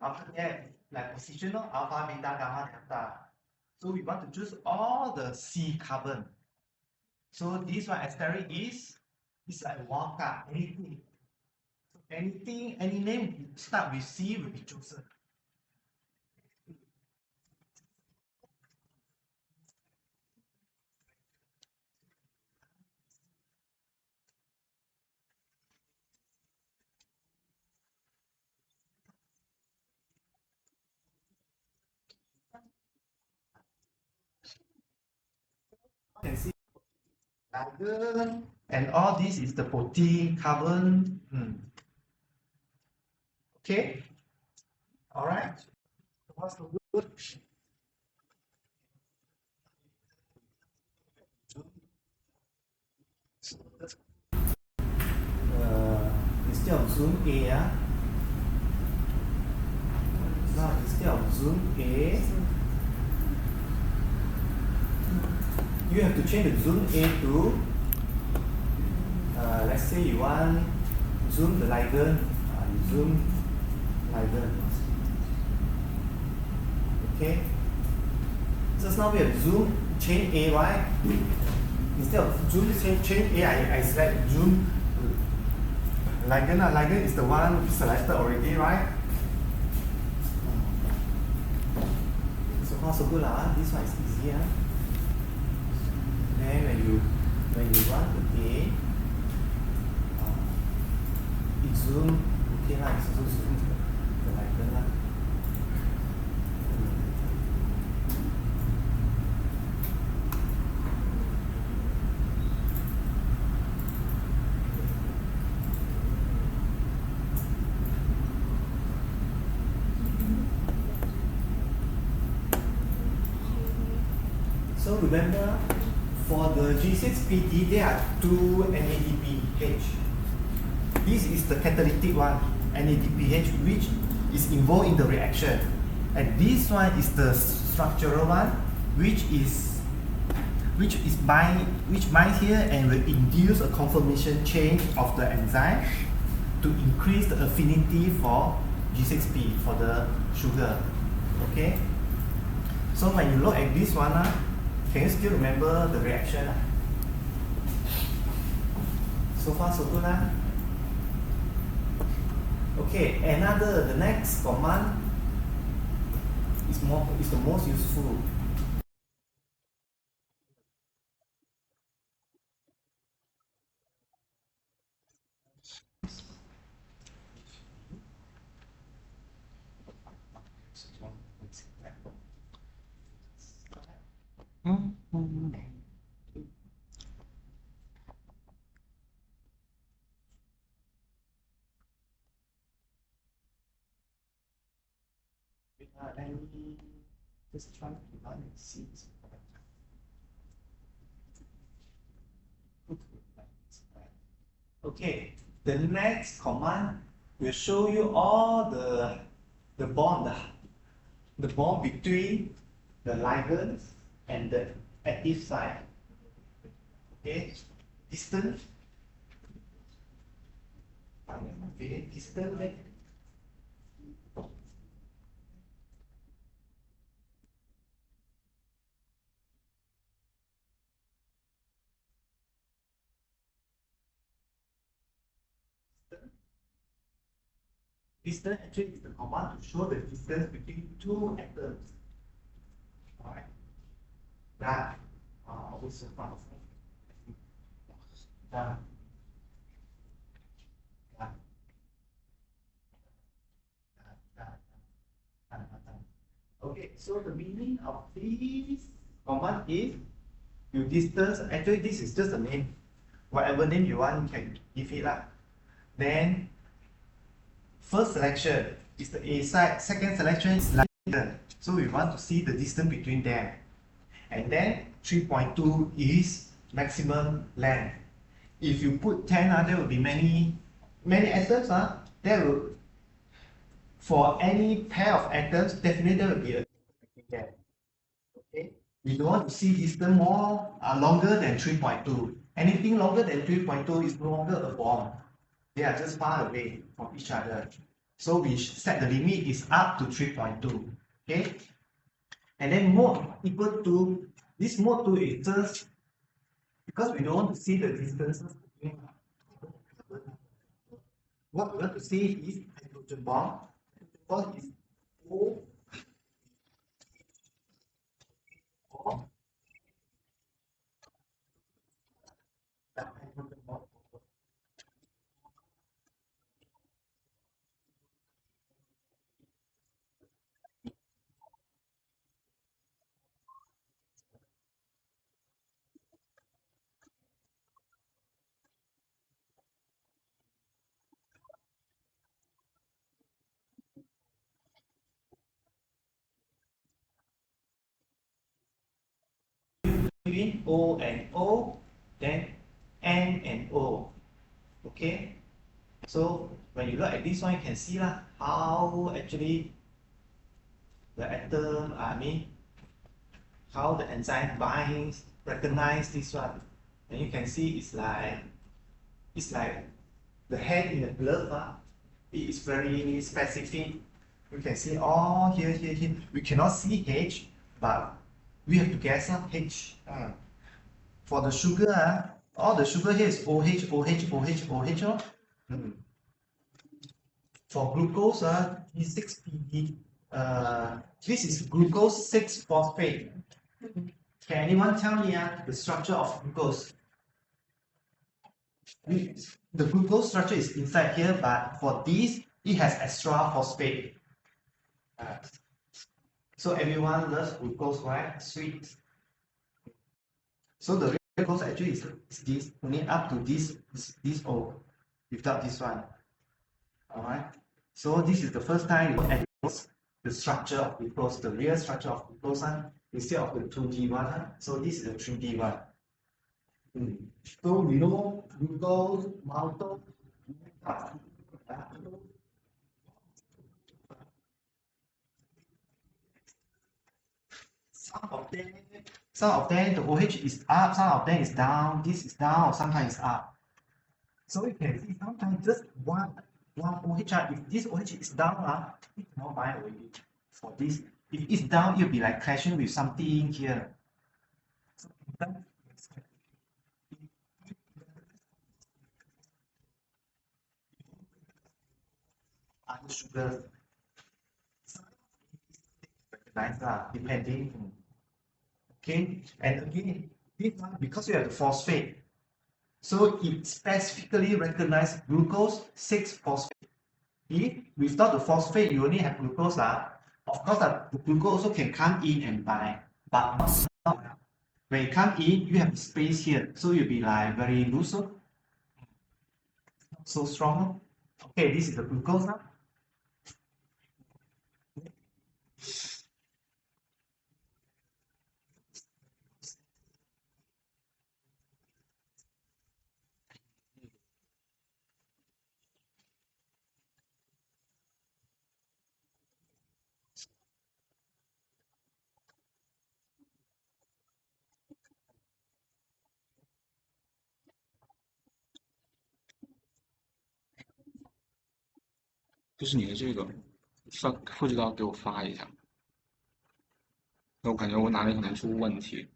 After that, like positional alpha, beta, gamma, delta. So we want to choose all the C carbon. So this one asterisk is like wild card, anything. So anything, any name start with C will be chosen. You can see carbon and all this is the protein, carbon. Okay, all right. What's the good? Instead of zoom A, now instead of zoom A, you have to change the zoom A to, let's say you want zoom the ligand, you zoom ligand. Okay, just now we have zoom chain A, right? Instead of zoom chain A, I select zoom ligand. Ligand is the one selected already, right? So far so good lah. This one is easy. Then when you want to A, it zoom. Okay lah, it's also zoom the ligand lah. So remember, for the G6PD, there are two NADPH. This is the catalytic one, NADPH, which is involved in the reaction. And this one is the structural one, which binds here and will induce a conformation change of the enzyme to increase the affinity for G6P, for the sugar. Okay? So when you look at this one, can you still remember the reaction? So far so good. Okay, the next command is the most useful. Let me just try to run and see. Okay, the next command will show you all the bond between the ligands and the active site. Okay, distance. Okay, distance. Distance actually is the command to show the distance between two atoms. Alright. That also found. Okay, so the meaning of this command is you distance, actually this is just a name. Whatever name you want, you can give it lah. Then first selection is the A side, second selection is ligand. So we want to see the distance between them. And then 3.2 is maximum length. If you put 10, there will be many atoms. There will, for any pair of atoms, definitely there will be a there. Okay, we don't want to see distance more longer than 3.2. Anything longer than 3.2 is no longer a bond. They are just far away from each other. So we set the limit is up to 3.2. Okay. And then mode equal to, this mode 2 is just because we don't want to see the distances. What we want to see is hydrogen bond. Hydrogen bond is O or the hydrogen bond. Between O and O, then N and O. Okay, so when you look at this one, you can see lah how actually the atom, how the enzyme binds, recognize this one. And you can see it's like the hand in the glove. It is very specific. You can see all here, here, here. We cannot see H, but we have to guess H. For the sugar, all the sugar here is OH, OH, OH, OH. For glucose, T6PD, this is glucose 6 phosphate. Can anyone tell me the structure of glucose? The glucose structure is inside here, but for this, it has extra phosphate. So everyone loves glucose, right? Sweet. So the real glucose actually is this, only up to this O, without this one. Alright. So this is the first time you look at the structure of glucose, the real structure of glucose instead of the 2D one. So this is the 3D one. So we know glucose, maltose, some of them the OH is up, some of them is down, this is down, sometimes it's up. So you can see sometimes just one OH, if this OH is down, it cannot bind already. For this, if it's down, it'll be like clashing with something here. So other sugars, recognize depending. Okay, and again, this one because you have the phosphate, so it specifically recognizes glucose 6 phosphate. If without the phosphate, you only have glucose. Of course, the glucose also can come in and bind, but not when it come in, you have space here, so you'll be like very loose, so strong. Okay, this is the glucose. 就是你的这个副指导给我发一下，那我感觉我哪里可能出问题。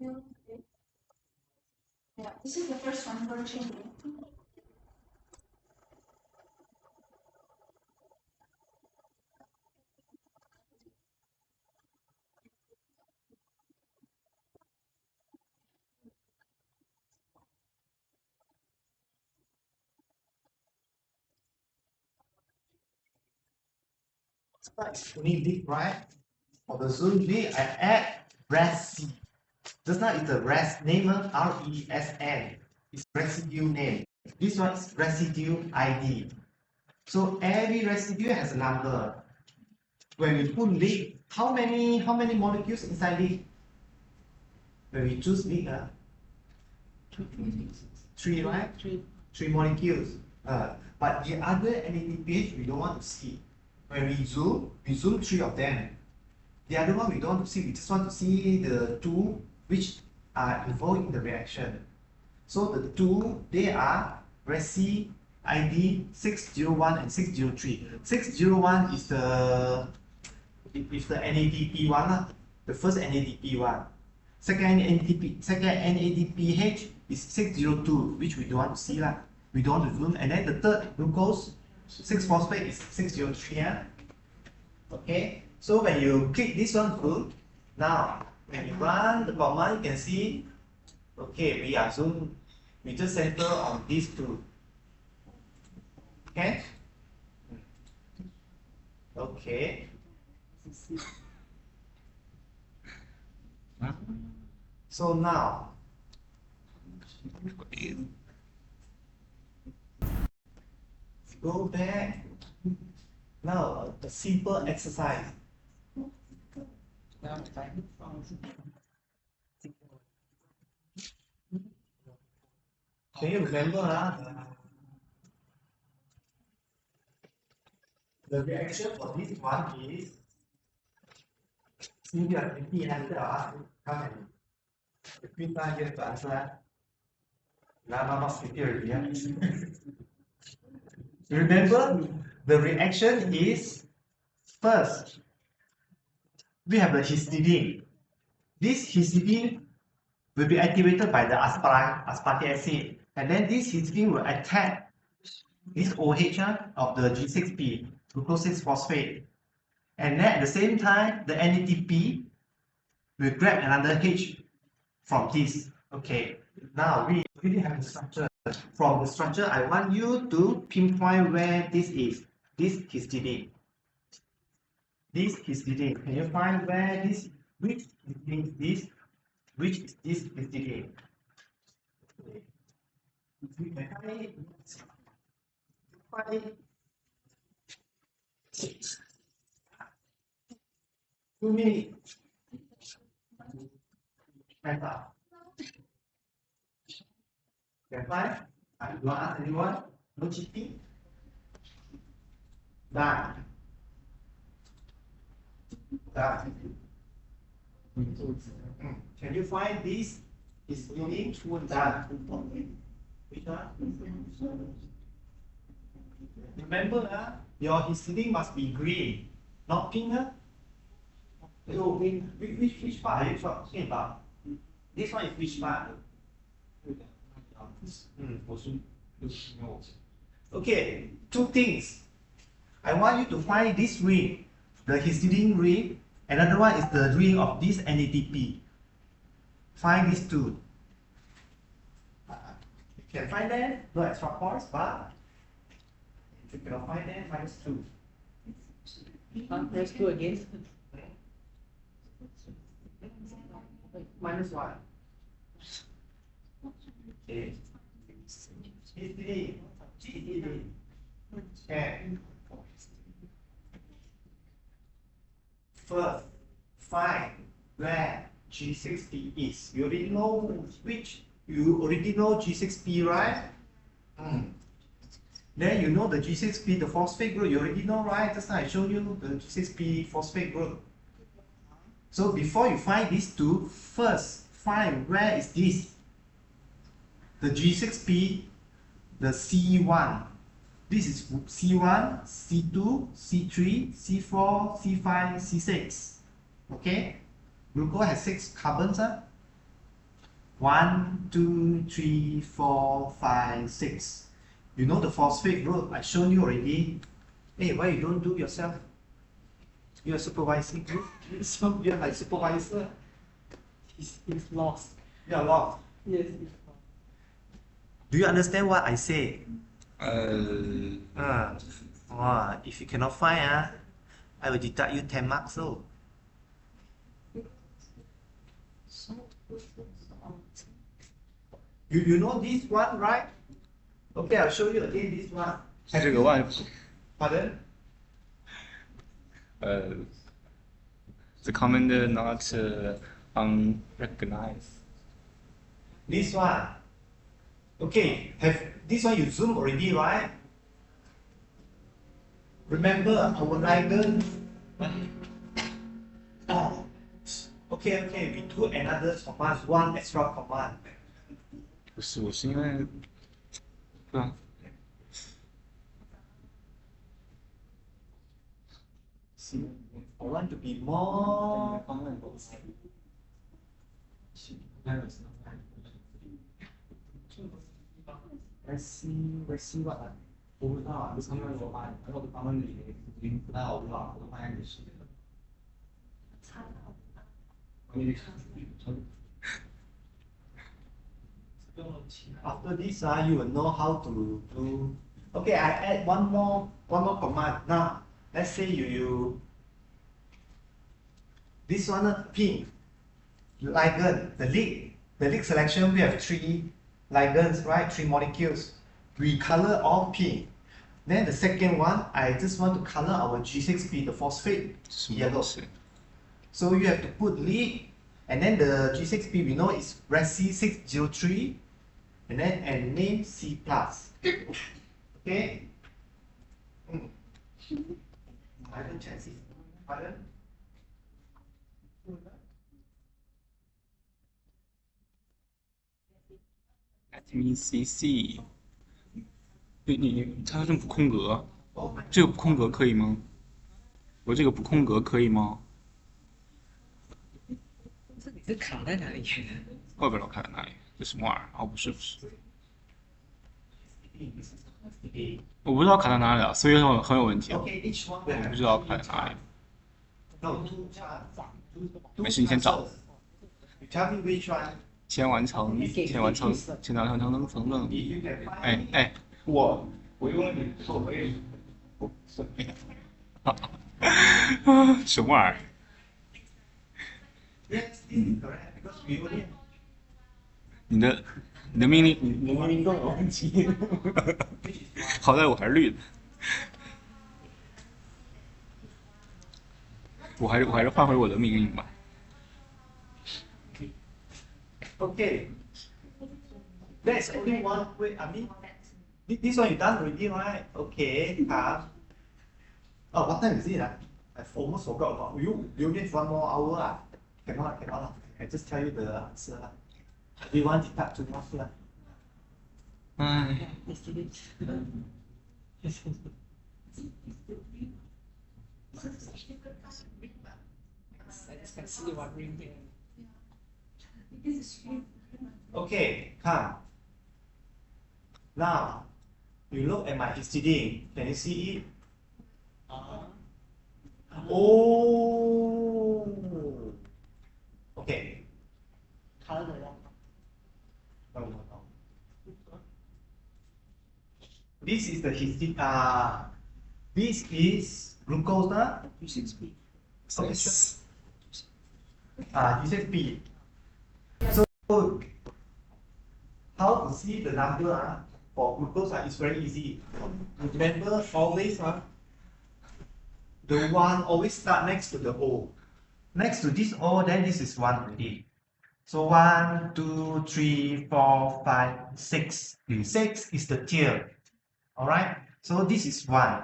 Yeah, this is the first one for changing. Only lead, right? For the zoom lead, I add resi. Just now it's the name RESN. It's residue name. This one is residue ID. So every residue has a number. When we put lead, how many molecules inside lead? When we choose lead, three, right? Three molecules. But the other NADPH we don't want to see. When we zoom three of them. The other one we don't want to see, we just want to see the two which are involved in the reaction. So the two, they are Resi ID 601 and 603. 601 is the NADP one, the first NADP one. Second NADPH is 602, which we don't want to see. We don't want to zoom. And then the third glucose 6-phosphate is 603. Yeah? Okay, so when you click this one through, now when you run the command, you can see, okay, we are zoom, we just center on these two. Okay? Okay. So now, go back. Now, a simple exercise. Can you remember the reaction for this one is since you are 50 answer, come and repeat that here to answer. Now, not 50 already. Remember, the reaction is first, we have the histidine. This histidine will be activated by the aspartic acid, and then this histidine will attack this OH of the G6P, glucose 6-phosphate. And then at the same time, the NADP will grab another H from this. Okay, now we really have the structure. From the structure, I want you to pinpoint where this is. This histidine. This histidine. Can you find where this, which histidine is this? Which is this histidine? If we can find 2 minutes. Can find? You want to ask anyone? No cheating? Done. Done. Can you find this? Is unique? Done. Which one? Remember, your histidine must be green, not pink. So, which part are you talking about? This one is which part? Okay, two things. I want you to find this ring, the histidine ring. Another one is the ring of this NADP. Find these two. You can find them, no extra points, but if you cannot find them, minus 2. Press 2 again. Minus 1. Okay. GTD. Okay. First, find where G6P is. You already know which. You already know G6P, right? Then you know the G6P, the phosphate group. You already know, right? Just now I showed you the G6P phosphate group. So before you find these two, first find where is this. The G6P, the C1. This is C1, C2, C3, C4, C5, C6. Okay? Glucose has 6 carbons. 1, 2, 3, 4, 5, 6. You know the phosphate group, I shown you already. Hey, why you don't do yourself? You're a supervising group. So you're like supervisor. He's lost. You're lost. Yes, he's lost. Do you understand what I say? 呃， If you cannot find, I will deduct you 10 marks. So. You know this one, right? Okay, I'll show you again this one. 这个万， Pardon? the command not unrecognized. This one. Okay, have this one you zoom already, right? Remember our ligand. Oh, okay, we do another command, one extra command. 不是，我是因为，对啊， See, I want to be more. Let's see what. 我不知道啊，他们有把然后他们领不到，我不知道，我发现你是。After this, you will know how to do. Okay, I add one more command. Now, let's say you this one pink ligand, the lead selection. We have 3 ligands, right? 3 molecules. We color all pink. Then the second one, I just want to color our G6P, the phosphate, 什么 yellow. 东西？ So you have to put lead, and then the G6P we know is RESI 603, and name C plus. Okay. I don't check it. Pardon? Let me see. 它是补空格，这个补空格可以吗？我这个补空格可以吗？这你是卡在哪里？我也不知道卡在哪里，这什么玩意儿？哦，不是，我不知道卡在哪里啊，所以很有问题啊。 Okay, each one 我 will 不 have 知道 two 卡在哪里。 No, two chances. 没事，你先找。 You tell me which one. 先完成，先完成，先完成等等。 If you can find. 哎，我用了你说我也，什么玩意儿？ Yes, this is correct because we only. 你的命令，你的命令更有问题。好在我还是绿的，我还是换回我的命令吧。 Okay. There's only one way. I mean, this one you done already, right? Okay. Oh, what time is it? I almost forgot about you. You need 1 more hour. Cannot. I just tell you the answer. Everyone deduct 2 marks. 唉， I just can see one ring there. Okay, come. Now, you look at my histidine. Can you see it? Oh. Okay. 卡在哪呀？ No. This is the histidine. This is glucose. U6B。 Okay, sure. U6B. So, how to see the number for glucose is very easy. Remember always the 1 always start next to the O. Next to this O, then this is 1 already. So 1, 2, 3, 4, 5, 6. 6 is the tier. Alright? So this is 1.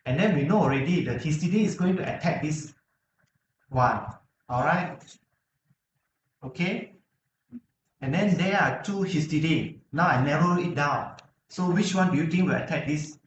And then we know already the histidine is going to attack this 1. Alright? Okay? And then there are 2 histidine. Now I narrow it down. So which one do you think will attack this?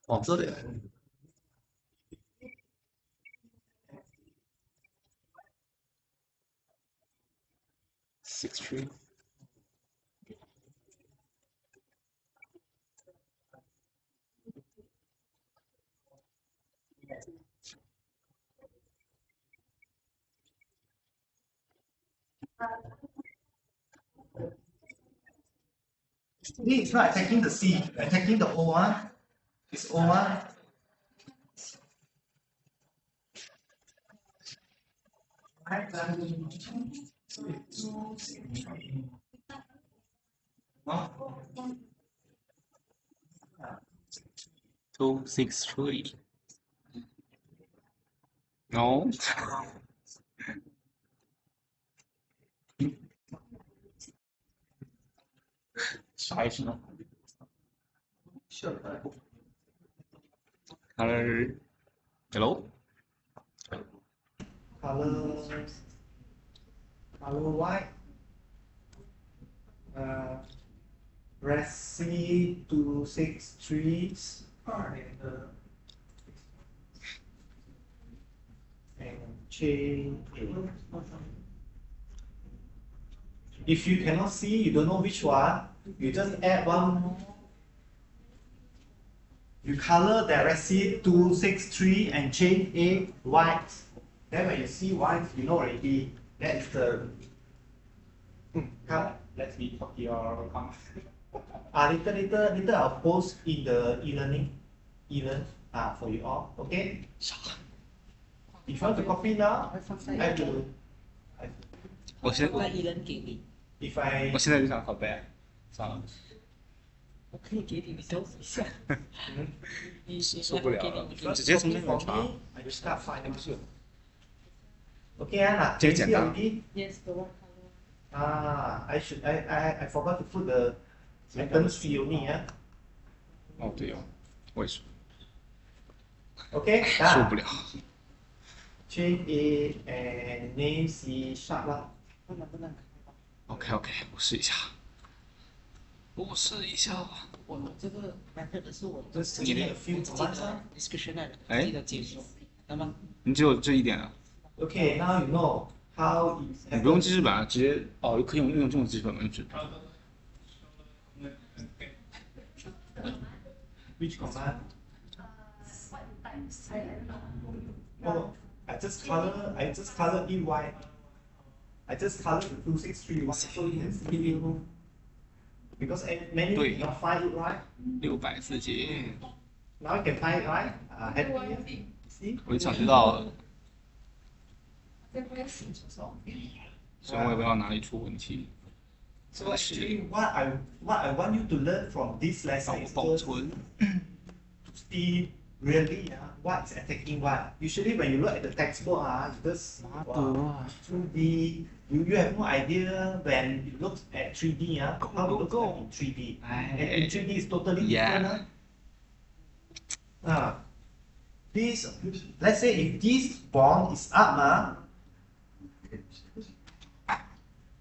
黄色的。Six tree。This is not attacking the C, attacking the O1. It's O1. Two six three。No。啥意思呢？Color yellow。Color white. Resi 263 and chain A. If you cannot see, you don't know which one, you just add one more. You color the Resi 263 and chain A white. Then when you see white, you know already that is the color. Let's be talk your comment. Later I'll post in the e-learning event for you all. Okay? If you want to copy now, I have to. 我现把一人给你， If I 我现在就想拷贝，算了，我可以给你们搜一下。你受不了了给你直接从这边 for 查 me, I just start finding. Okay, Anna. 这个简单 Yes, the one color. I forgot to put the items fee only. 哦，对哦，我也是 Okay, 受不 done. 了。 Chain A and name C sharp 啦。不能开吧？ OK OK，我试一下。我试一下。我这个 method 是我 Just 你 need 的 a few 记 commands. 得 description 来的，哎记得解说，那么你只有这一点啊？ Okay, now you know how it 你不用 happens. 记事本啊，直接哦，可以用这种记事本吗？就是 Which command? What types? I don't know. Oh, I just color it white. I just color the 263 white so you can see it. Because many Wait. cannot find it right. 600节， Now you can find it right. Happy. See? 我就想知道，这不要写出手。所以我也不知道哪里出问题。 So actually, what I want you to learn from this 让 lesson 我 is 保 to 存。 see really what is attacking what. Usually when you look at the textbook, you just wow, 2D. You have no idea when you look at 3D, how it looks like in 3D. And in 3D is totally different. This, let's say if this bond is up,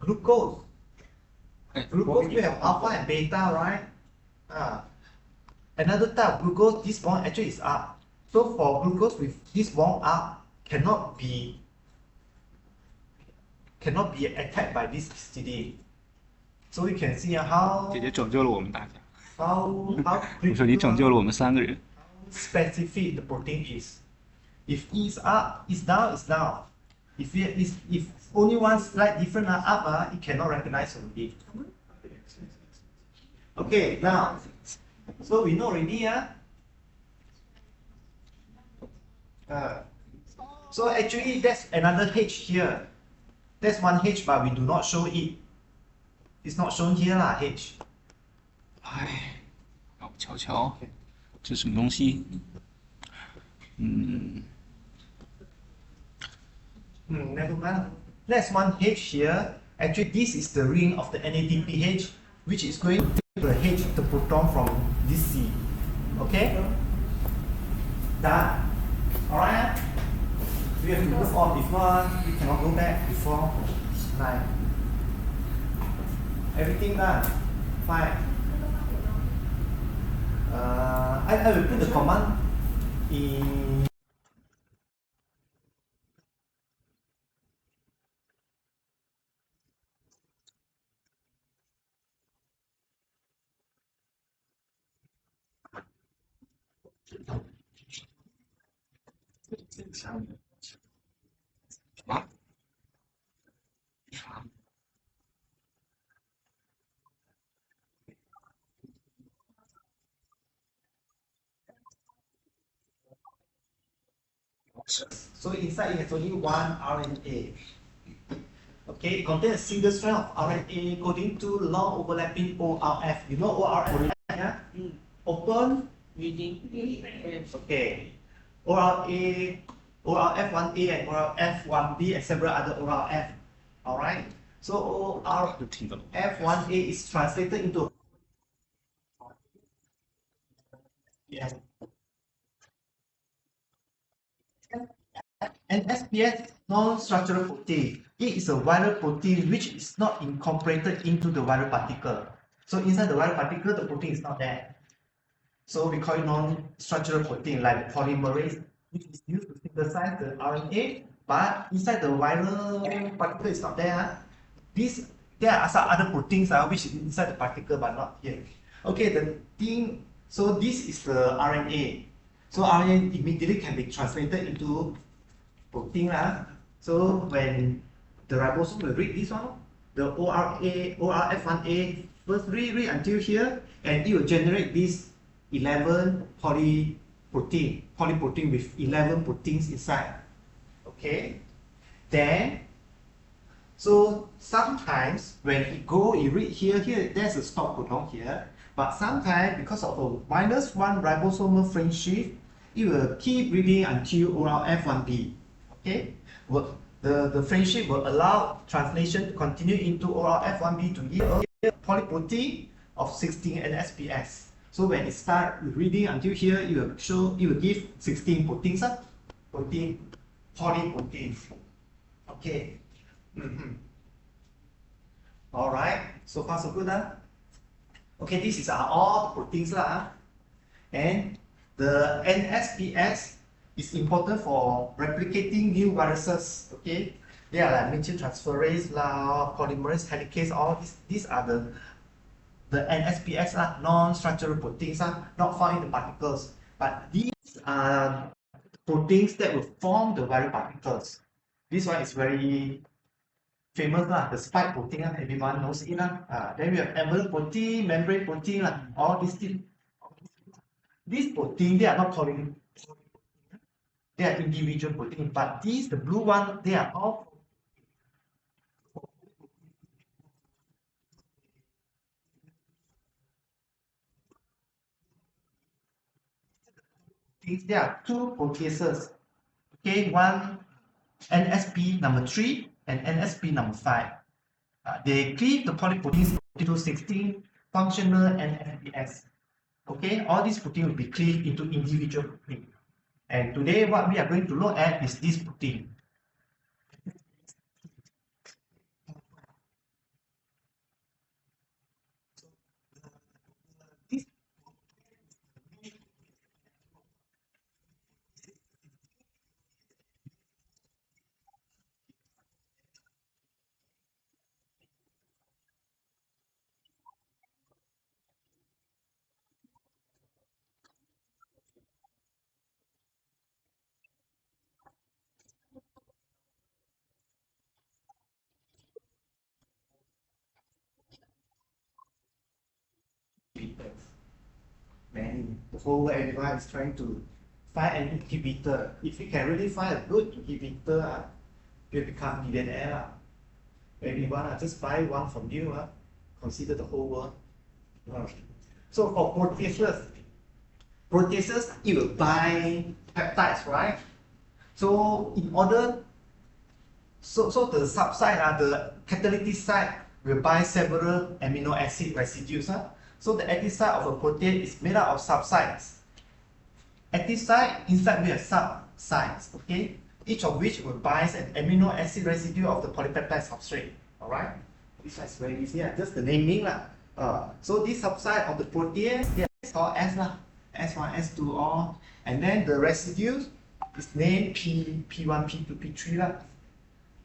glucose. Glucose, you have alpha and beta, right? Another type of glucose, this bond actually is up. So for glucose with this bond up, cannot be attacked by this histidine. So you can see how 姐姐拯救了我们大家。 how 我说你拯救了我们3个人。 specific the protein is. If E is up, it's down, it's down. If only one slight different up, it cannot recognize already. Okay, now, so we know already, so actually that's another H here. That's one H, but we do not show it. It's not shown here lah, H. 哎，让我瞧瞧，这是什么东西？ Never mind. Next one H here. Actually, this is the ring of the NADPH, which is going to take the H, the proton from this C. Okay? Done. Alright? We have to move on. If not, we cannot go back before 9. Everything done. Fine. I will put the command in. So inside it has only one RNA. Okay, it contains a single strand of RNA coding two long overlapping ORF. You know ORF? Yeah? Open. Reading. Okay. ORA, ORF1A and ORF1B and several other ORF. Alright? So ORF1A is translated into yes. An SPS non-structural protein. It is a viral protein which is not incorporated into the viral particle. So inside the viral particle, the protein is not there. So we call it non-structural protein like polymerase, which is used to synthesize the RNA, but inside the viral particle is not there. There are some other proteins which is inside the particle but not here. Okay, so this is the RNA. So RNA immediately can be translated into protein. So when the ribosome will read this one, the ORF1A first read until here, and it will generate this 11 polyprotein with 11 proteins inside. Okay, then so sometimes when it read here, there's a stop codon here, but sometimes because of a -1 ribosomal frame shift, it will keep reading until ORF1B. Okay, the frame shift will allow translation to continue into ORF1B to give a polyprotein of 16 NSPS. So when it starts reading until here, it will give 16 proteins, polyproteins. Okay. Alright, so far so good. Okay, this is all the proteins and the NSPS is important for replicating new viruses. Okay, they are like methyltransferase, polymerase, helicase, all these are the NSPS non-structural proteins not found in the particles, but these are proteins that will form the viral particles. This one is very famous the spike protein everyone knows it then we have envelope protein, membrane protein all these protein, they are not calling, they are individual protein, but these the blue one, they are all there are two proteases. Okay, one NSP number 3 and NSP number 5. They cleave the polyproteins into 16 functional NSPS. Okay, all these proteins will be cleaved into individual protein. And today what we are going to look at is this protein. Man, the whole world everyone is trying to find an inhibitor. If you can really find a good inhibitor, you'll become millionaire. Everyone just buy one from you, consider the whole world. So for proteases, it will bind peptides, right? So in order So the subsite, the catalytic site will bind several amino acid residues. So the active site of a protein is made up of subsites. Active site, inside we have subsites, okay? Each of which will bind an amino acid residue of the polypeptide substrate, alright? This one is very easy, just the naming. So this subsite of the protein, is called S, S1, S2, all. And then the residues is named P1, P2, P3.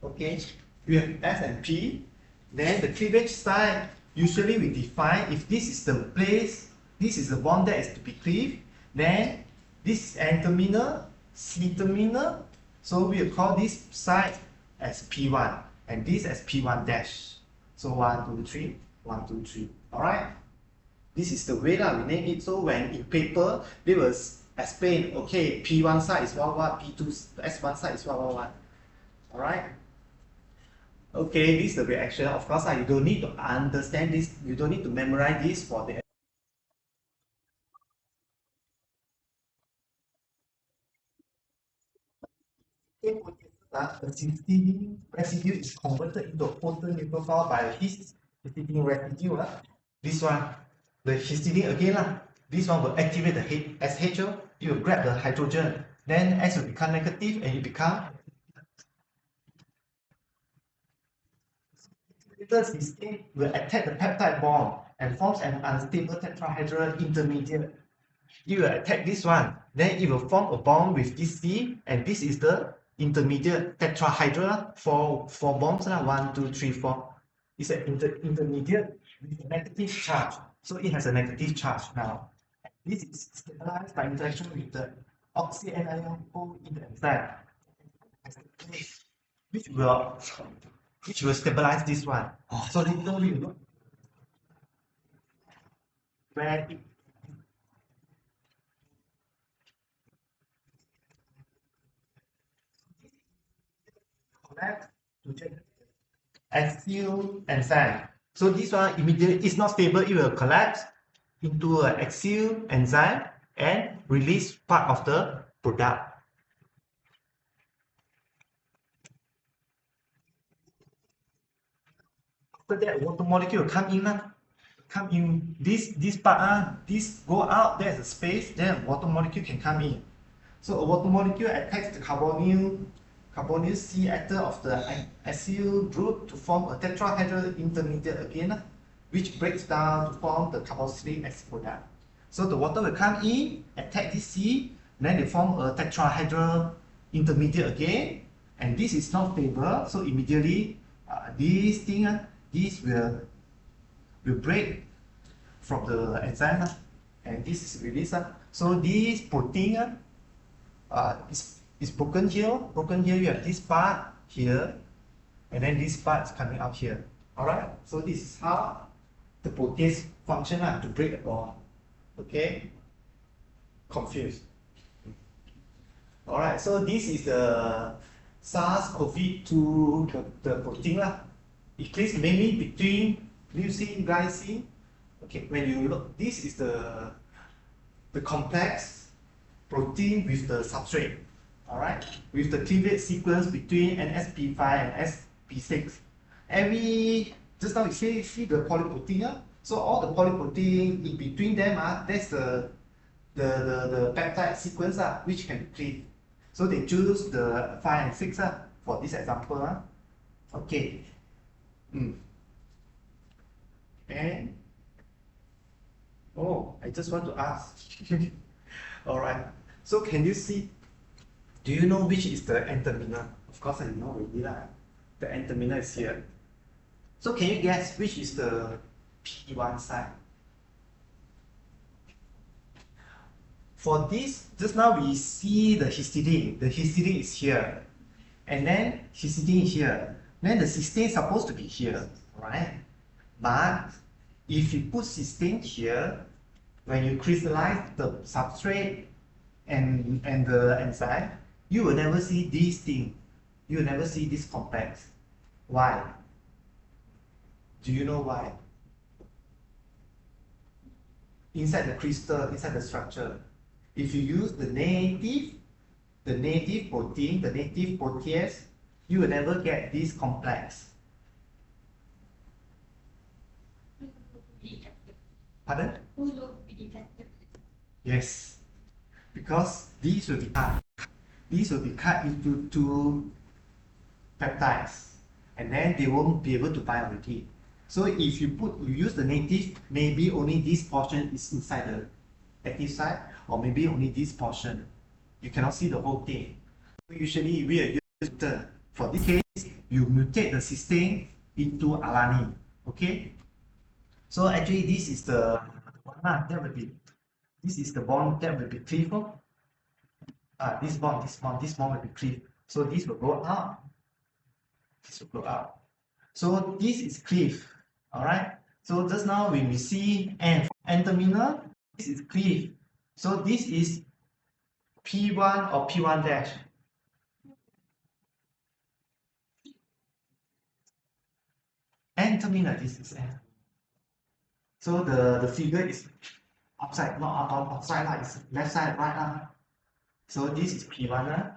Okay, we have S and P. Then the cleavage site, usually we define if this is the place, this is the bond that is to be cleaved, then this is N-terminal, C-terminal. So we will call this site as P1 and this as P1 dash. So 1, 2, 3, 1, 2, 3. Alright? This is the way we name it. So when in paper, they will explain, okay, P1 site is what, P2, S1 site is what. Alright? Okay, this is the reaction. Of course, you don't need to understand this, you don't need to memorize this for the the histidine residue is converted into a potent nucleophile by his histidine residue. This one, the histidine again, this one will activate the SHO, it will grab the hydrogen, then S will become negative and it become cysteine will attack the peptide bond and forms an unstable tetrahedral intermediate. It will attack this one, then it will form a bond with this C, and this is the intermediate tetrahedral, four bonds, 1, 2, 3, 4. It's an intermediate with a negative charge, so it has a negative charge now. This is stabilized by interaction with the oxyanion in the enzyme, which will stabilize this one. So later we will look where it collapse to generate acyl enzyme. So this one immediately is not stable, it will collapse into an acyl enzyme and release part of the product. After that, water molecule come in this part, this go out, there's a space, then water molecule can come in. So a water molecule attacks the carbonyl C atom of the acyl group to form a tetrahedral intermediate again, which breaks down to form the carboxylic acid product. So the water will come in, attack this C, then they form a tetrahedral intermediate again, and this is not stable, so immediately this will break from the enzyme, and this is released. So this protein is broken here. You have this part here, and then this part is coming out here. Alright, so this is how the protease function to break the bond. Okay, confused. Alright, so this is the SARS-CoV-2, the protein. It cleaves mainly between leucine, glycine. Okay, when you look, this is the complex protein with the substrate. Alright, with the cleavage sequence between NSP5 and SP6. Just now we see the polyprotein. So all the polyprotein in between them, that's the peptide sequence which can cleave. So they choose the 5 and 6 for this example. Okay. And I just want to ask. Alright. So can you see? Do you know which is the N-terminal? Of course I know already. The N-terminal is here. So can you guess which is the P1 side? For this, just now we see the histidine. The histidine is here. And then histidine is here. Then the cysteine is supposed to be here, right? But if you put cysteine here, when you crystallize the substrate and the enzyme, you will never see this thing. You will never see this complex. Why? Do you know why? Inside the crystal, inside the structure, if you use the native protein, the native protease, you will never get this complex. Pardon? Yes, because these will be cut. These will be cut into two peptides, and then they won't be able to bind already. So if you use the native, maybe only this portion is inside the active site, or maybe only this portion. You cannot see the whole thing. Usually we are using, for this case, you mutate the cysteine into alanine. Okay. So actually this is the one that will be, this is the bond that will be cleaved. This bond will be cleaved. So this will go up. This will go up. So this is cleaved. Alright. So just now when we see N terminal, this is cleaved. So this is P1 or P1 dash. N terminal, this is N. So the figure is upside, not outside, like it's left side, right now. So this is P1.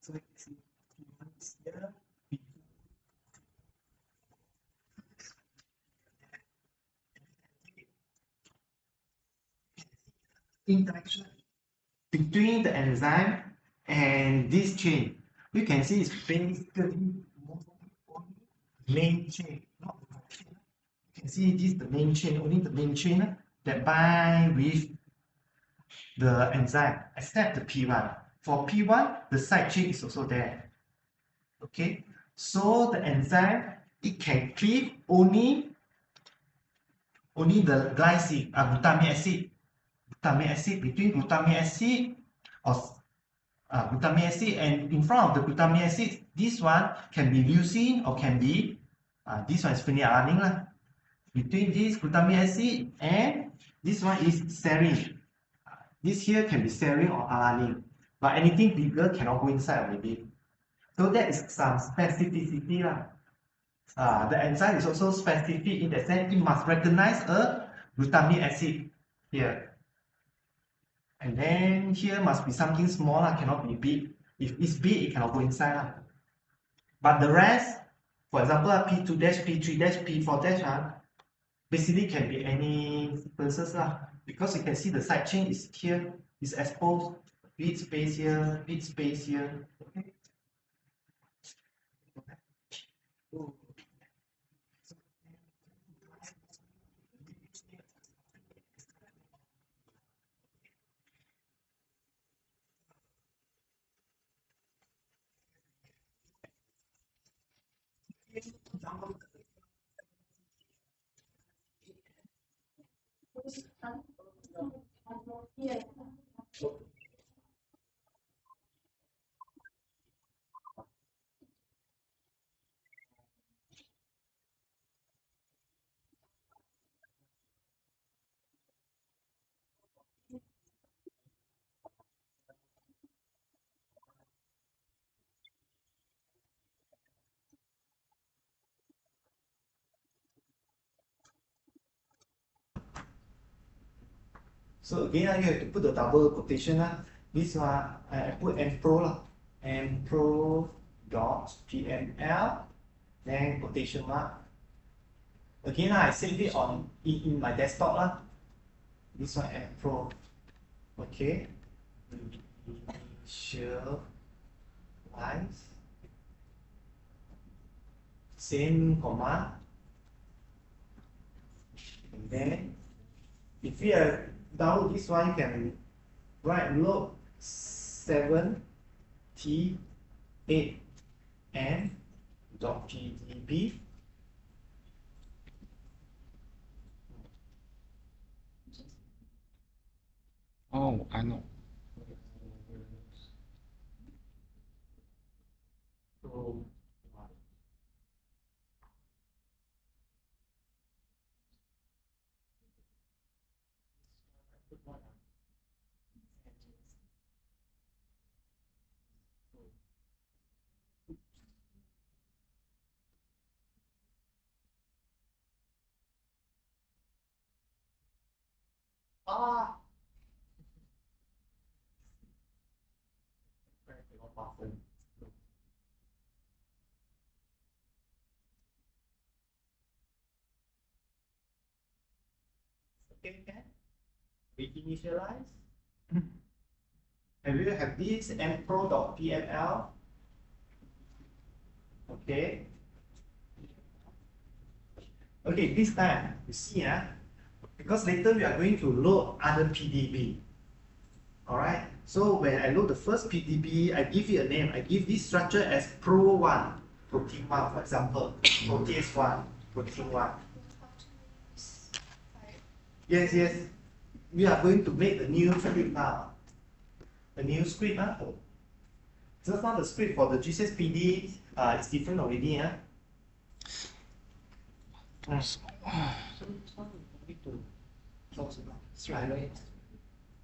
So P1 is here. Interaction between the enzyme and this chain, we can see it's basically main chain, not the chain. You can see this the main chain, only the main chain that bind with the enzyme, except the P1. For P1, the side chain is also there. Okay, so the enzyme, it can cleave only the glycine, glutamic acid. Glutamic acid, between glutamic acid or glutamic acid, and in front of the glutamic acid, this one can be leucine or can be this one is phenylalanine lah. Between this glutamic acid and this one is serine. This here can be serine or alanine, but anything bigger cannot go inside already. So that is some specificity lah. The enzyme is also specific in the sense it must recognize a glutamic acid here. And then here must be something smaller, cannot be big. If it's big, it cannot go inside. But the rest, for example, P2 dash, P3 dash, P4 dash, basically can be any sequences because you can see the side chain is here, is exposed, bit space here, bit space here. Okay. Yeah. So again, you have to put the double quotation. This one I put Mpro Mpro dot PML, then quotation mark. Again, I save it on in my desktop. This one Mpro. Okay. Initial lines. Same command. And then if you download this one, you can write log 7t8n dot pdb. Oh, I know. Okay, can we initialize? And we will have this mpro.pml. Okay. Okay, this time you see, because later we are going to load other PDB. Alright, so when I load the first PDB, I give it a name. I give this structure as Pro1, protein 1, for example, protease 1, protein 1. Yes, yes. We are going to make the new script now. The new script now. Just now the script for the GCS PD is different already.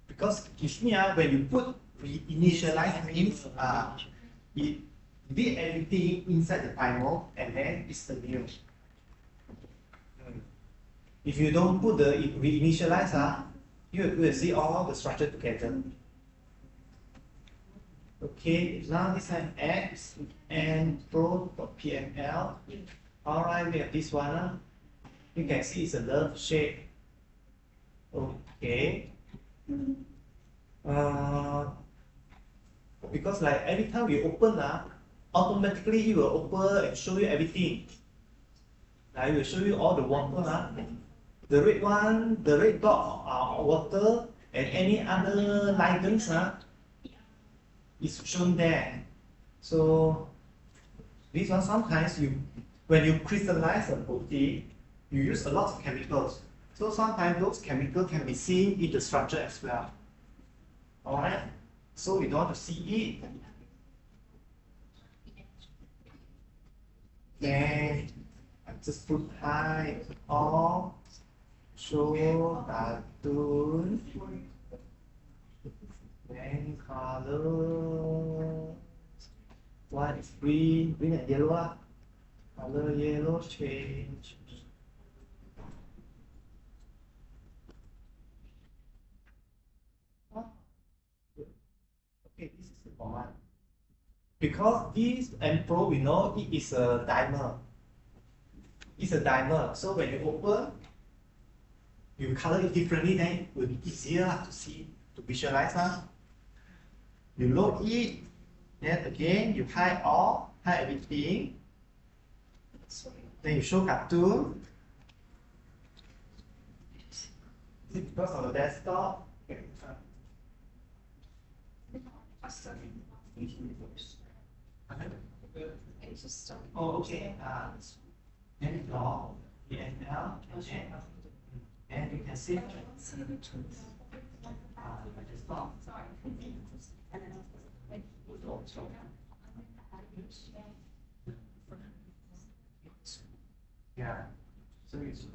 Because you see, when you put initialize means it did everything inside the timer and then it's the new. If you don't put the reinitialize, you will see all the structure together. Okay, now this time x and pro.pml. Alright, we have this one. You can see it's a love shape. Okay. Because like every time we open, automatically it will open and show you everything. I will show you all the water. The red one, the red dot are water, and any other ligands is shown there. So this one sometimes when you crystallize a protein, you use a lot of chemicals. So sometimes those chemicals can be seen in the structure as well. Alright? So we don't want to see it. Then I just put high or show cartoon. Then color. One is green and yellow. Color yellow change. Okay, this is the one. Because this mpro, we know it is a dimer. It's a dimer. So when you open, you color it differently, then it will be easier to see, to visualize. You load it, then again you hide all, hide everything. Then you show cartoon. Is it because of the desktop? Oh, okay. And draw the NL, and you can see yeah. So it's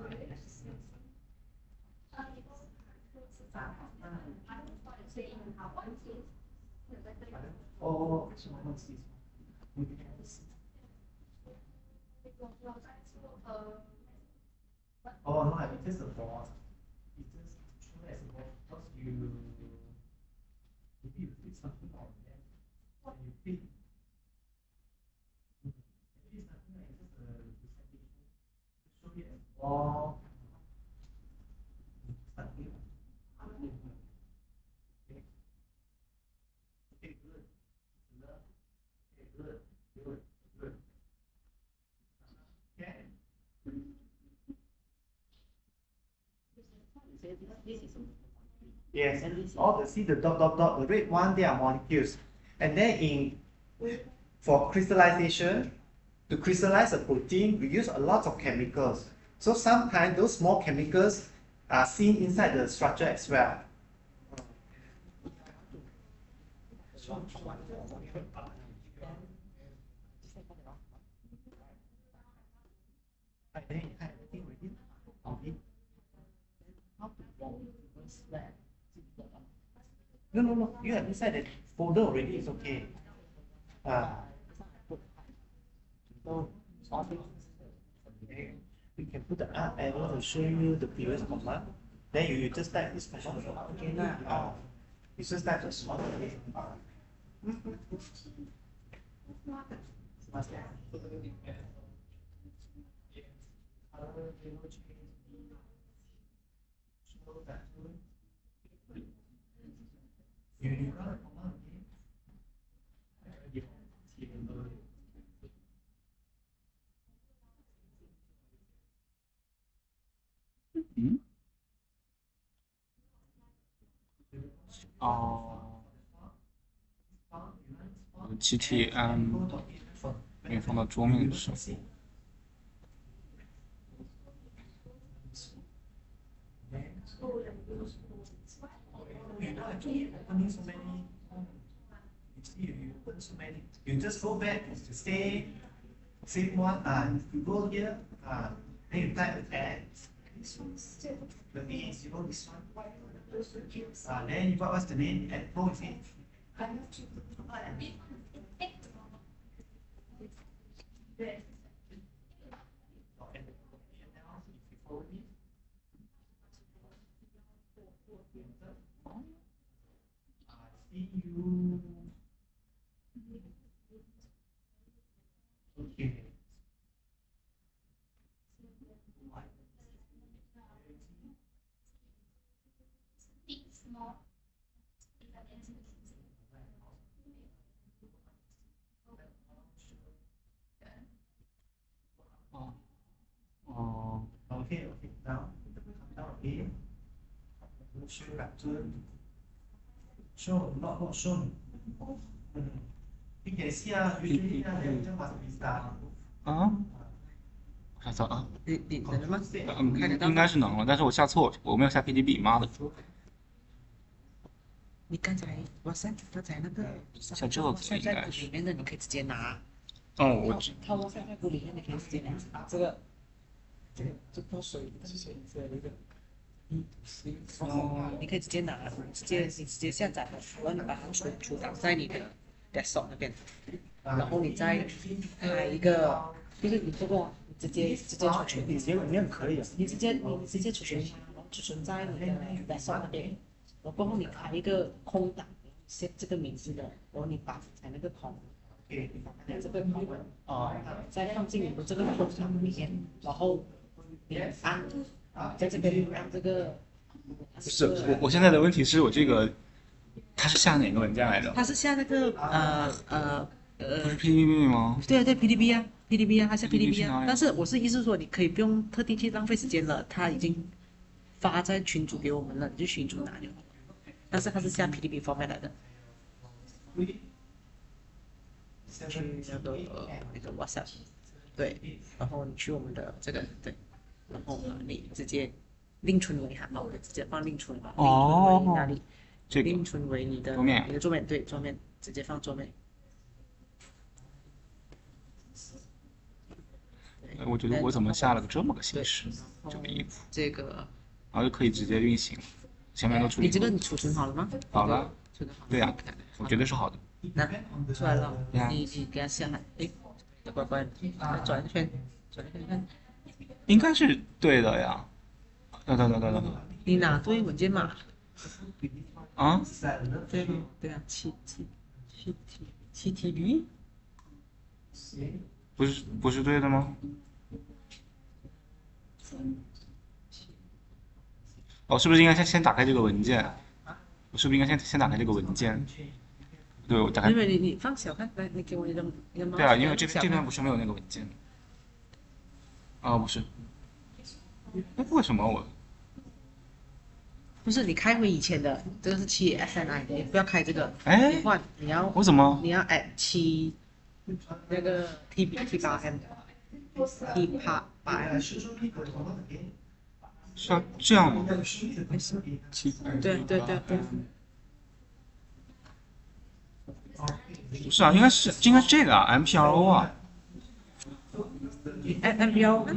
oh, so what's this? Oh no, it's just a ball. It's just shown as a ball because you maybe you fit something on there and you fit. Maybe it's nothing like just a presentation. Show it as a ball. Something. Okay. Okay, good. Okay, good. Good. Good. Okay. Yes, all the see the dot dot dot, the red one, they are molecules. And then for crystallization, to crystallize a protein, we use a lot of chemicals. So sometimes those small chemicals are seen inside the structure as well. No. You have inside the folder already. It's okay. Okay. We can put the up arrow to show you the previous command. Then you just type this command. Okay, now you just type the small. You run a command again.嗯，哦，GTM 可以放到桌面上。You don't have to keep opening so many. You see, you open so many. You just go back to same one. You go here. Then you type add. The name, you know this one. Then you what's the name? Add pro is it? See you. Okay. Okay, now come down again. Show pattern. Show, not show. You can see usually there must be star. 啊，我下错啊，你能吗？应该是能了，但是我下错，我没有下 PDB，妈的，你刚才哇塞，刚才那个下这个哇塞在应该是。鼓里面的，你可以直接拿。哦，我它哇塞在鼓里面，你可以直接拿。这泼水之前在那个你可以直接拿，你直接下载，然后你把它储档在你的 desktop 那边，然后你再开一个，就是你这个你直接储存，你里面可以啊。你直接储存，然后储存在你的 desktop 那边，然后过后你开一个空档，写这个名字的，然后你把才那个空。这个空再放进你的这个空档里面，然后你按在这边按这个。不是我现在的问题是我这个，它是下哪个文件来着？它是下那个不是 PDB 吗？对PDB 啊 ，PDB 啊，它下 PDB PDB 啊。但是我是意思说，你可以不用特地去浪费时间了，它已经发在群组给我们了，你就群组拿就好。但是它是下 PDB format 来的。去那个 WhatsApp， 对，然后你去我们的这个对，然后你直接另存为哈，我直接放另存吧，另存为哪里？这个另存为你的桌面，你的桌面，对，桌面直接放桌面。我觉得我怎么下了个这么个形式，这么意思，这个，然后就可以直接运行了，前面都处理你这个你储存好了吗？好了，储存好了。对呀，我觉得是好的。那出来了，你给它下来，哎，乖乖，转一圈，看。应该是对的呀。等，你拿对文件码。啊？对吗？对啊，7TB。不是对的吗？哦，是不是应该先打开这个文件？我是不是应该先打开这个文件？对，我打开。因为你放小看，来，你给我你的猫。对啊，因为这边不是没有那个文件。啊，不是。哎，为什么我？不是你开回以前的，这个是7SNI，你不要开这个。哎，你换，你要。我怎么？你要 add 7那个 T8M T8M。是要这样吗？对。不是啊，应该是这个啊 ，MPRO 啊。MPRO 看。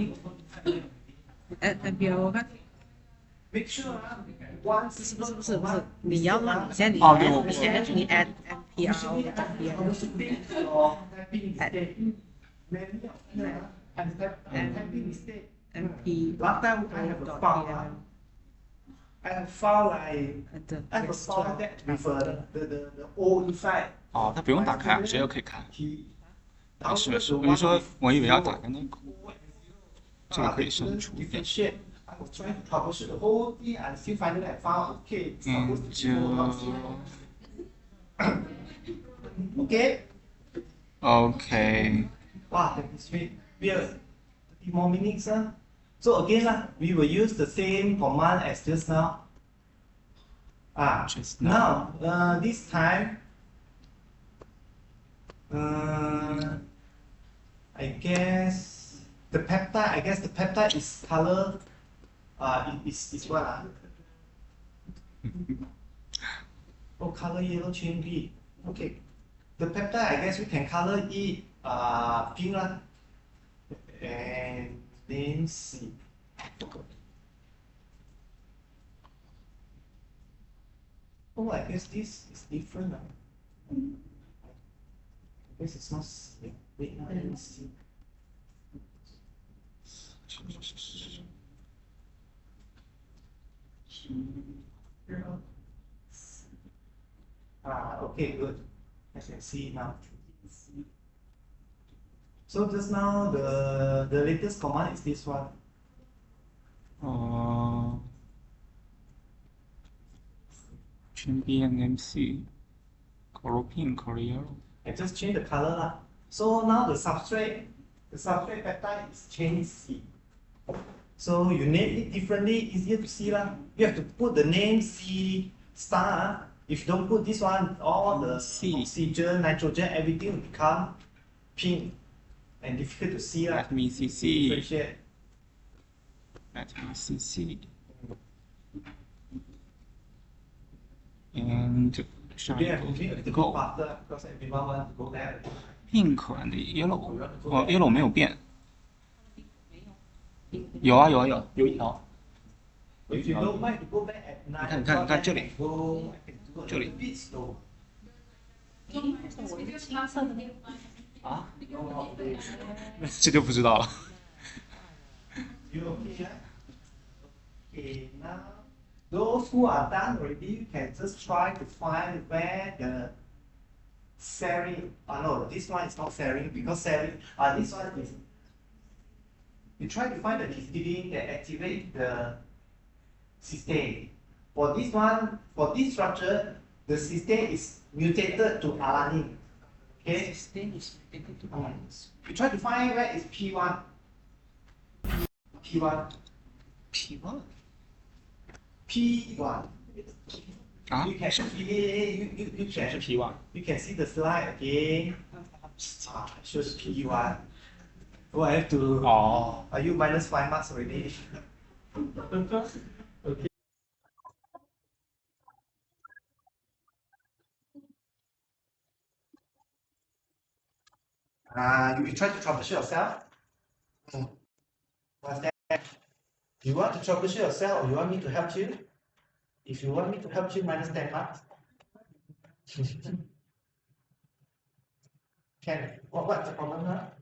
MPRO 看。不是，你要吗？现在你你 add MPRO I have found I have found that with the old effect. 哦，它不用打开，直接可以看。没事，我就说，我以为要打开那个，这个可以删除。I was trying to troubleshoot the whole thing and still finally I found okay, it's supposed to be full, not zero. Okay? Okay. Wow, that is sweet. We have 30 more minutes. So again, we will use the same command as just now. Just now. Now, this time, I guess the peptide is color, is what? Oh, color yellow chain B. Okay. The peptide, I guess we can color it pink and then C. Oh, I guess this is different. I guess it's not. Wait, now let me see. Okay, good. I can see it now. So just now the latest command is this one. Chain B and MC. Color pink, color yellow. I just change the color lah. So now the substrate peptide is chain C. So you name it differently, easier to see lah. You have to put the name C star. If you don't put this one, all the oxygen, nitrogen, everything will become pink and difficult to see lah. Let me see. Differentiate. Let me see. And We are moving a little bit go. faster because everyone wants to go there. Pink and yellow. Yellow 没有变。有啊有啊有，有一条。 If you don't mind to go back at night, 你看这里， go I can do a 这里。 little bit slow. 我一个青色的那个。啊？这就不知道了。 You okay? Okay, now those who are done already, you can just try to find where the serine. No, this one is not serine because serine. This one is. You try to find the histidine that activate the cysteine. For this one, for this structure, the cysteine is mutated to alanine. Okay. You try to find where is P1. P1. P1 P1. 啊？ You can you 什么是 can P1？ you can see the slide again. Shows P1. Oh, I have to. Oh. Are you minus 5 marks already? Okay. You try to troubleshoot yourself. What's that? You want to troubleshoot yourself or you want me to help you? If you want me to help you, minus 10 marks. Can. What's the problem now?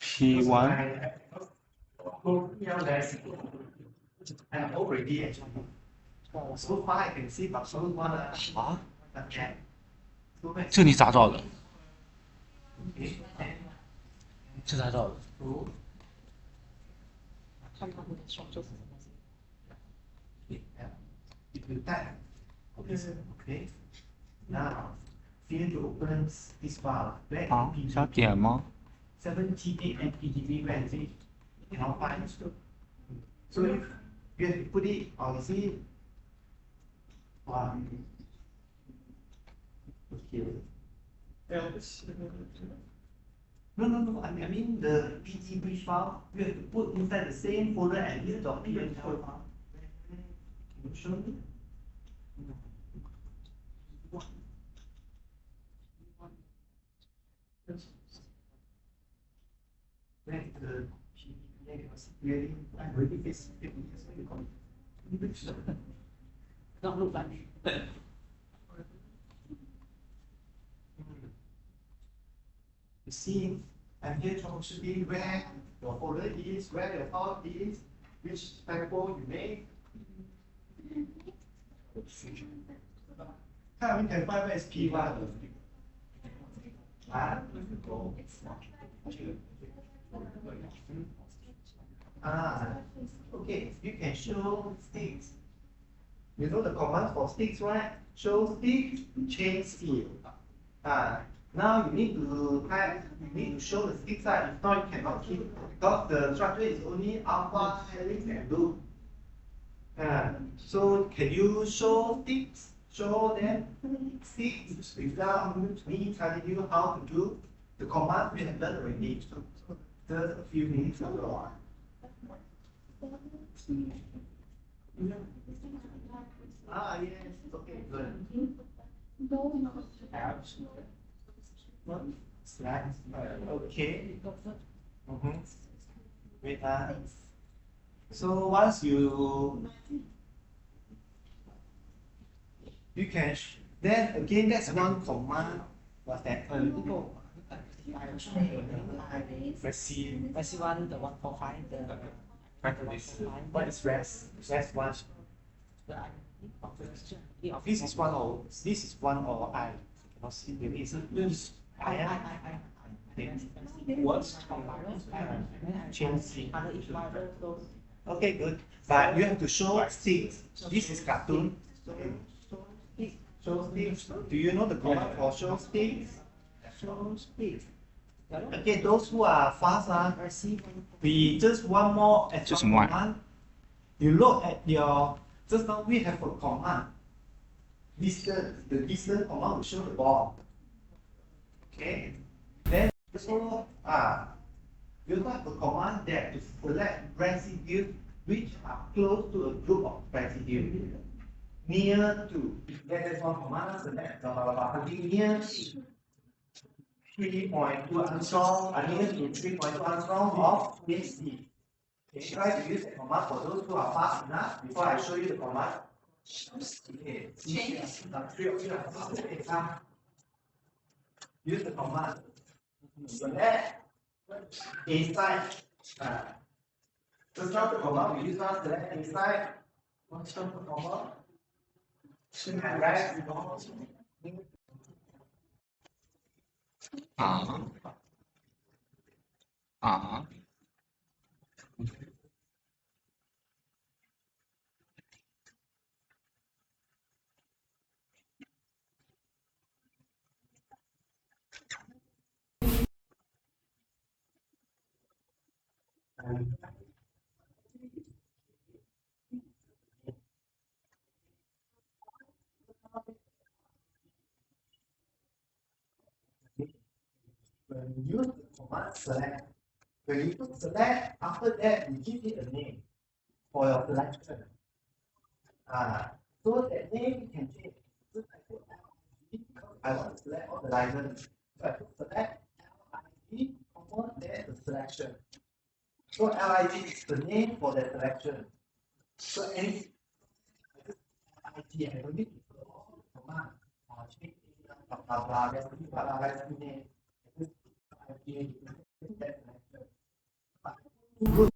P1 I'm already actually. So far I can see but so one 啊？ check. 这你咋找的？ Okay. 这咋找的？看他们的双就是什么？ If you tap, okay. Now, feel to open this file. Where 啊，是要点吗？ 78 mpdb where is it? You cannot find. So you have to put it on the okay. No. I mean the PGB file. You have to put inside the same folder as this .png file. Can you show me? Where is the PGB? Really, I'm really facing it. Not look like. You see, I'm here troubleshooting where your folder is, where your file is, which typo you made. How we can find where is P1? Okay, you can show sticks. You know the command for sticks, right? Show sticks, change stick. Now you need to show the sticks side. If not, you cannot keep because the structure is only alpha, helix, and loop. So can you show sticks? Show them sticks without me telling you how to do the command we have done already. So just a few minutes ago. Yes, okay, good. Slides. Okay. Wait. So once you can then again that's one command. What's that? Let's see. Rest one, the 145, the What is rest? Rest one. This is one or I. Cannot see. Maybe it's I. What's change? Okay, good. But you have to show sticks. This is cartoon. Show sticks. Do you know the command for show sticks? Show sticks. Okay, those who are fast, we just one more extra command. You look at your. Just now we have a command. Distance. The distance command will show the ball. Okay. Then so you have a command that to select residues which are close to a group of residues. Near to. That is one command. Select near 3.2 angstrom. Near to 3.2 angstrom of AC. Okay, try to use the command for those who are fast enough before I show you the command. Okay, three of you are fast. Use the command. Select inside. Just not the command, we use now select inside. What's the command? Right. When you use the command select, when you put select, after that you give it a name for your selection. So that name you can change. So I put LIG because I want to select all the license. So I put select LIG, then the selection. So LIG is the name for the selection. So any LIG, I don't need to put all the command. Change blah blah blah, recipe, blah blah, recipe name. Good.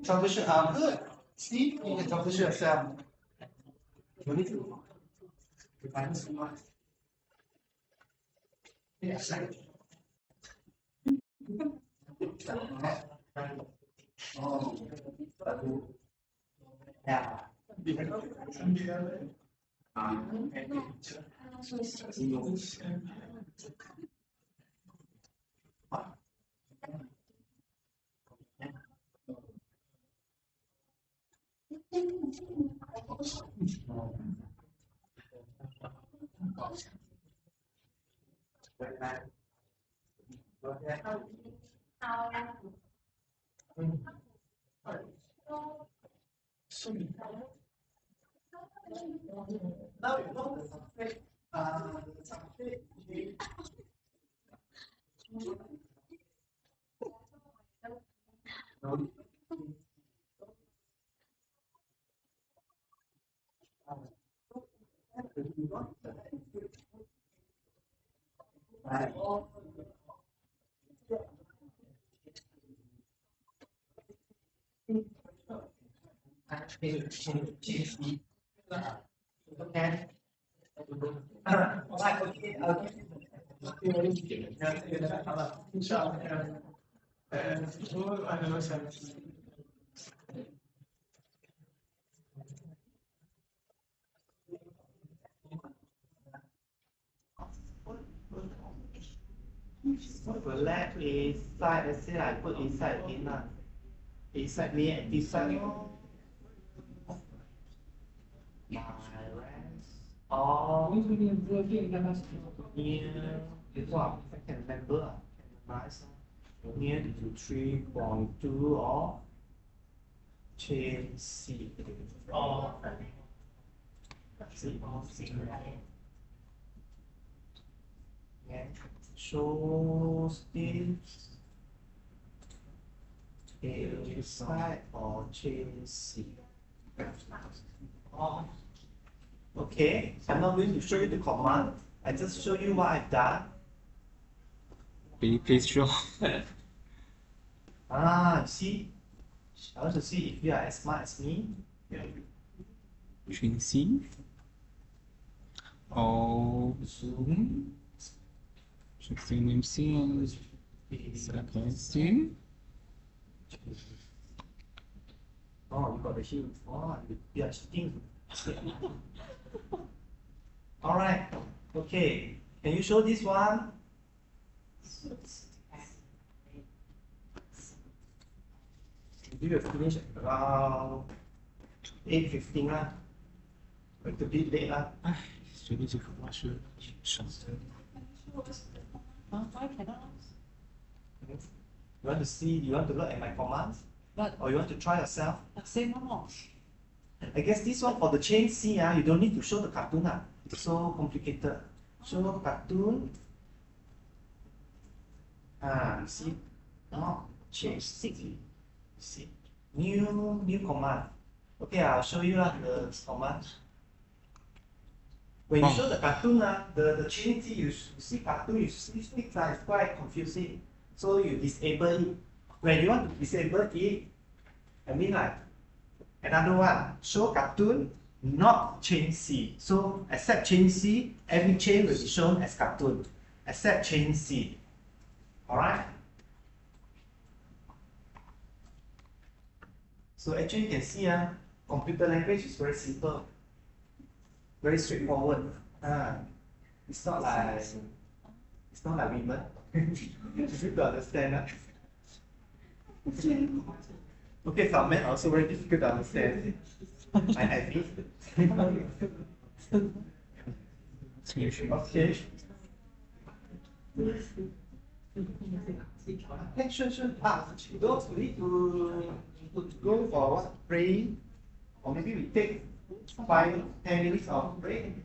Troubleshoot. Good. See, you can troubleshoot yourself. You need to find someone. Yes. Yeah. Now you know the subject. The subject is the left is side, let's say I put inside again lah. Inside me and this side. My rest. All near. Wow, I can remember. Memorize. Near to 3.2 or chain C. Or C. Shows this a side or chain C. Okay, I'm not going to show you the command. I just show you what I've done. Please show. You see? I want to see if you are as smart as me. Chain C. Oh, Zoom. Chain name C and second C. Oh, you got the hint. Oh, you are cheating. Alright, okay. Can you show this one? We will finish at around 8:15 lah. A little bit late lah. 学历这个话是省的。 Why cannot? You want to see, you want to look at my commands? But Or you want to try yourself? same or I guess this one for the chain C, you don't need to show the cartoon. It's so complicated. Show cartoon. You see? Now, chain C. See? New command. Okay, I'll show you the command. When you show the cartoon, the chain C, you see cartoon, you see sticks, it's quite confusing. So you disable it. When you want to disable it, I mean like, another one, show cartoon, not chain C. So except chain C, every chain will be shown as cartoon, except chain C. Alright? So actually you can see, computer language is very simple, very straightforward. It's not like women. You need to understand. Okay, some men also very difficult to understand. I have it. Okay. Okay, sure. Those who need to go for what? Praying, or maybe we take 5-10 minutes of praying.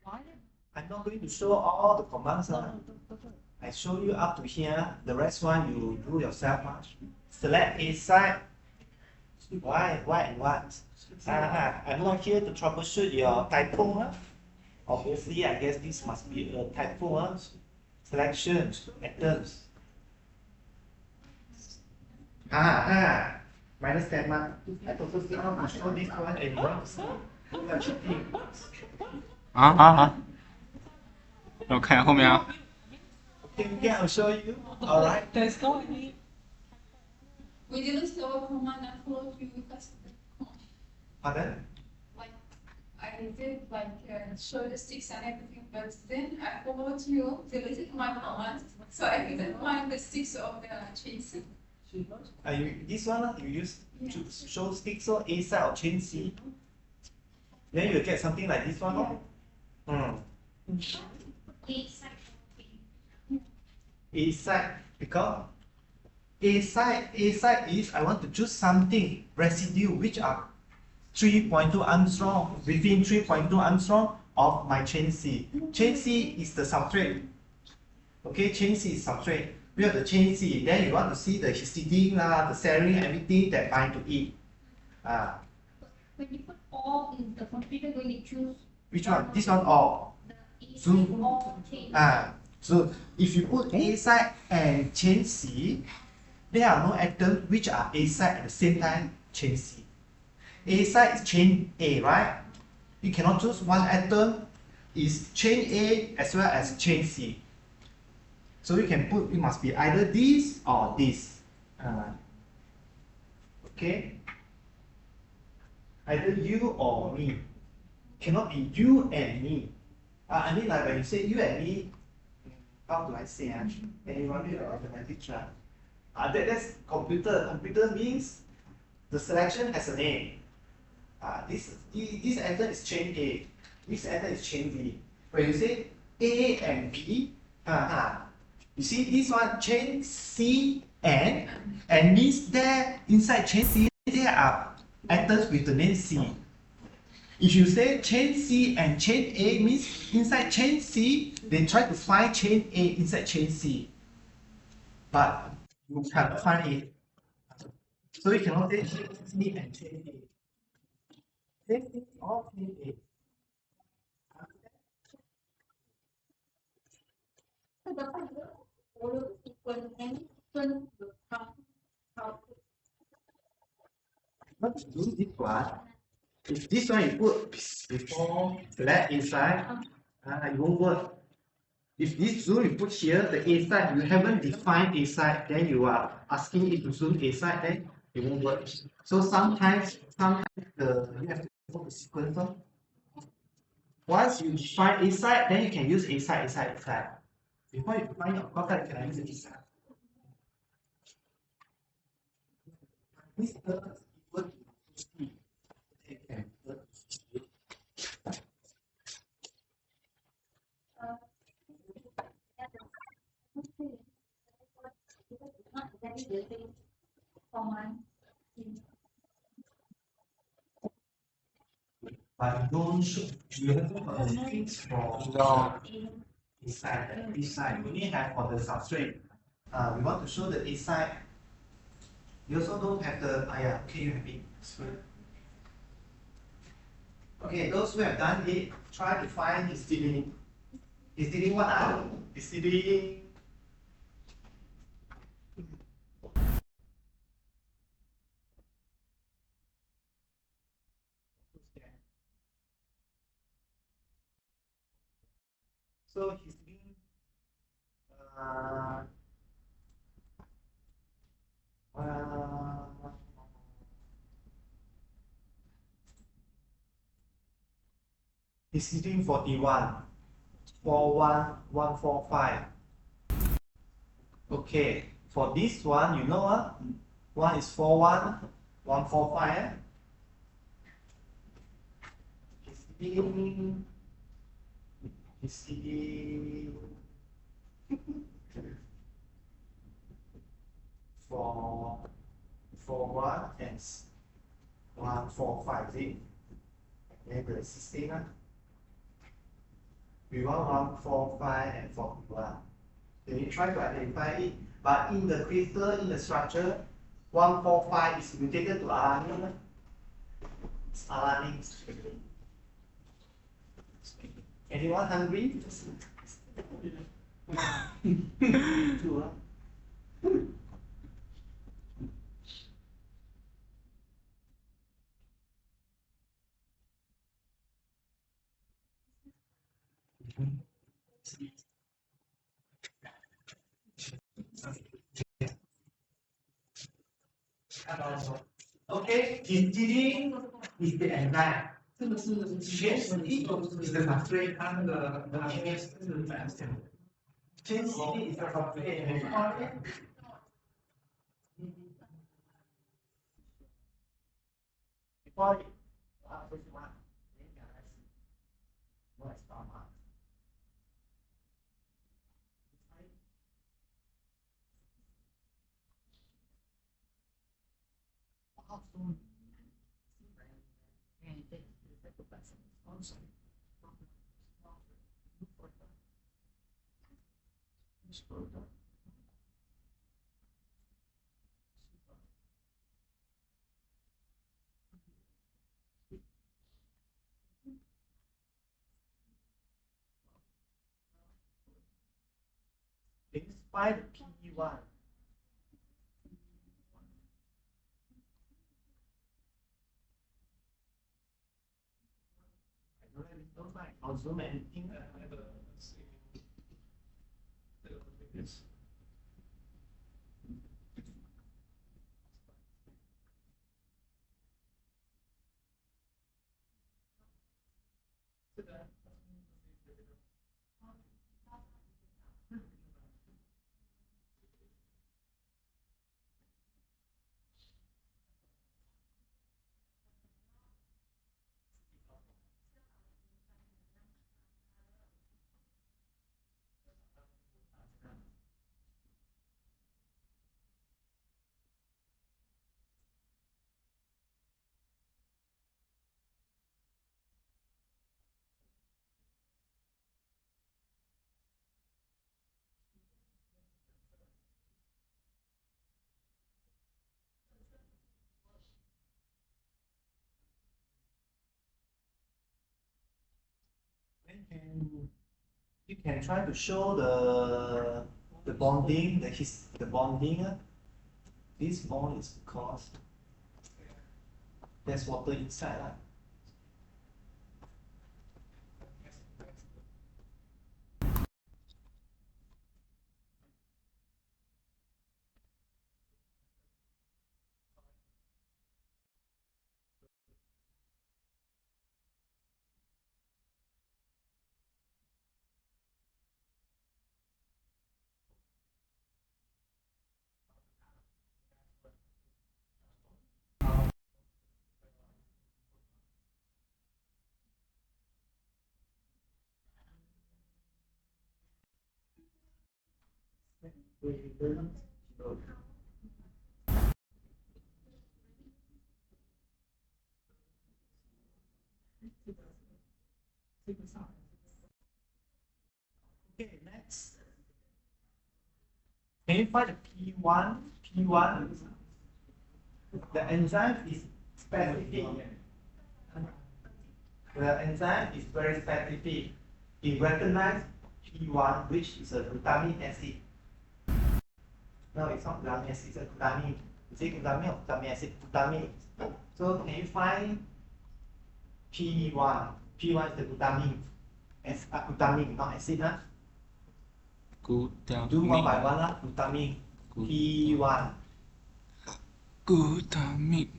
Why? I'm not going to show all the commands. I show you up to here. The rest one you do yourself. Select a side. Why and what? I'm not here to troubleshoot your typo. Obviously, I guess this must be a typo. Selection, items. Minus 10 mark. I also see how to show this one and want to see. You are cheating. 让我看一下后面啊。 Okay, I'll show you. Alright. There's no any. We didn't show a command and follow you because Pardon? like I did show the sticks and everything, but then I followed you, deleted my command, so I didn't find the sticks of the chain C. This one you use to show sticks or A side or chain C. Then you'll get something like this one. A site because A site is I want to choose something residue which are 3.2 Armstrong within 3.2 Armstrong of my chain C. Chain C is the substrate. Okay, chain C is substrate. We have the chain C. Then you want to see the histidine, the serine, everything that bind to it. When you put all in the computer, when you choose Which one? This one all. the A So- side all chain. So if you put A site and chain C, there are no atoms which are A site at the same time chain C. A site is chain A, right? You cannot choose one atom is chain A as well as chain C. So you can put, it must be either this or this. Okay? Either you or me. Cannot be you and me. I mean, like when you say you and me, how do I say? Anyone with mathematics, right? That's computer. Computer means the selection has a name. This atom is chain A. This atom is chain B. When you say A and B, you see this one chain C and means there inside chain C there are atoms with the name C. If you say chain C and chain A means inside chain C they try to find chain A inside chain C, but you cannot find it. So you cannot say chain C and chain A. Chain C or chain A. So the follow the sequence and sequence will come out. Not to do this one. If this one you put before flat inside, it won't work. If this zoom you put here, the A side, you haven't defined A side, then you are asking it to zoom A side, then it won't work. So sometimes you have to follow the sequencer. Once you define A side, then you can use A side, A side, A side. Before you define your contact, you can use A side. This is equal to C. Okay. Not exactly the same command. But don't show you have things for A side and B side. You only have for the substrate. We want to show the A side. You also don't have the okay, you have it. Okay, those who have done it, try to find histidine. Histidine what are? Histidine. So histidine histidine 41 41145. Okay, for this one, you know what? One is 41145. Histidine for 1 and 145, is it? And the 16. We want 145 and 41. Then you try to identify it, but in the crystal, in the structure, 145 is mutated to alanine. It's alanine. Anyone hungry? Two, Okay, histidine is the enzyme. Chain C is the substrate. Chain C is the substrate. Before it, first one, then no stomach. Please find the P1. Don't mind. I'll zoom anything. Yes. You can try to show the bonding, the bonding. This bond is because there's water inside. Okay, next. Can you find the P1? P1, the enzyme is specific. The enzyme is very specific. It recognizes P1, which is a glutamic acid. No, it's not glutamic acid, it's a glutamic. Is it glutamic or glutamic acid? Glutamic. So can you find P1? P1 is the glutamic. Glutamic, not acid. Huh? Do one by one. Glutamic. P1. Glutamic.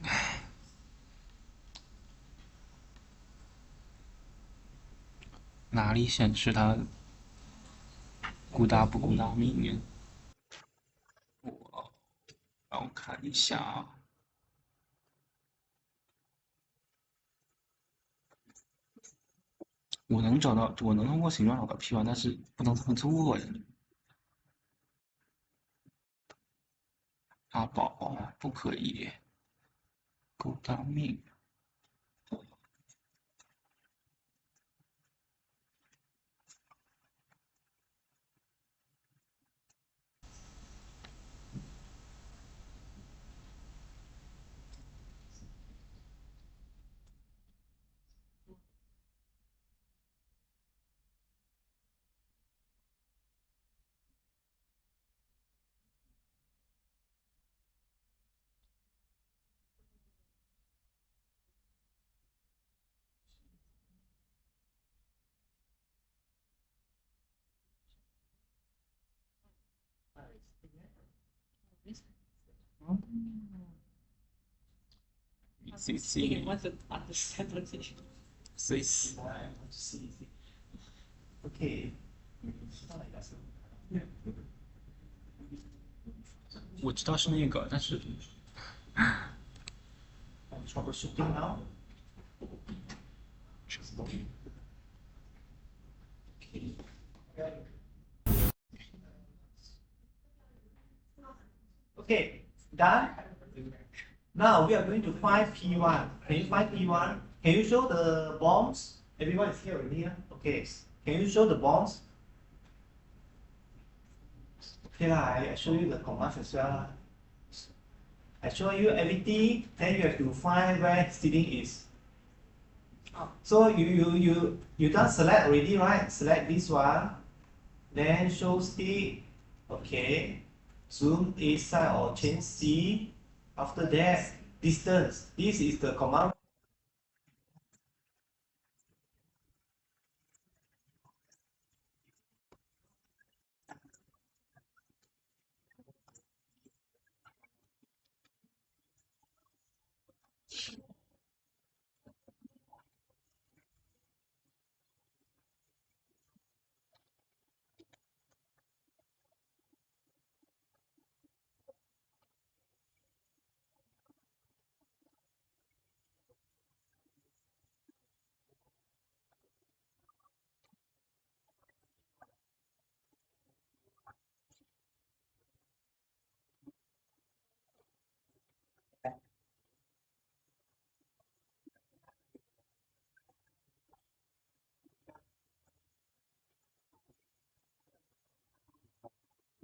哪里显示它孤大不孤大命？让我看一下啊。我能通过形状找到 P1，但是不能这么做呀。阿宝不可以，孤大命。You want to understand what it is. Okay. 我知道是那个，但是 troubleshooting now. Okay, done. Now we are going to find P1. Can you find P1? Can you show the bonds? Everyone is here already. Okay. Can you show the bonds? Okay lah, I show you the commands as well. I show you everything, then you have to find where histidine is. So you done select already, right? Select this one, then show stick. Okay. Zoom A side or change C. After that, distance. This is the command.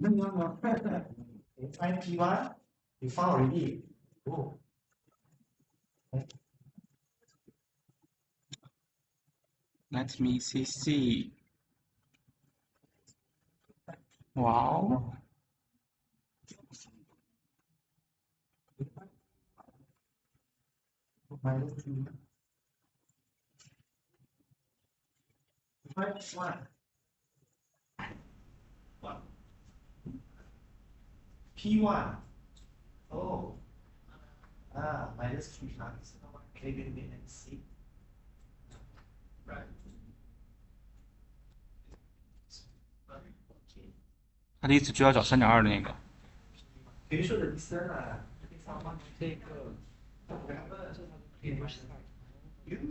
No. You find P1, you found already. Oh. Let me see. Wow. Minus 2. Find P1. P1. Oh. Minus 3 times. Okay, wait and see. Right. Okay. 他的意思就要找3.2的那个。Can you show the distance? 这个，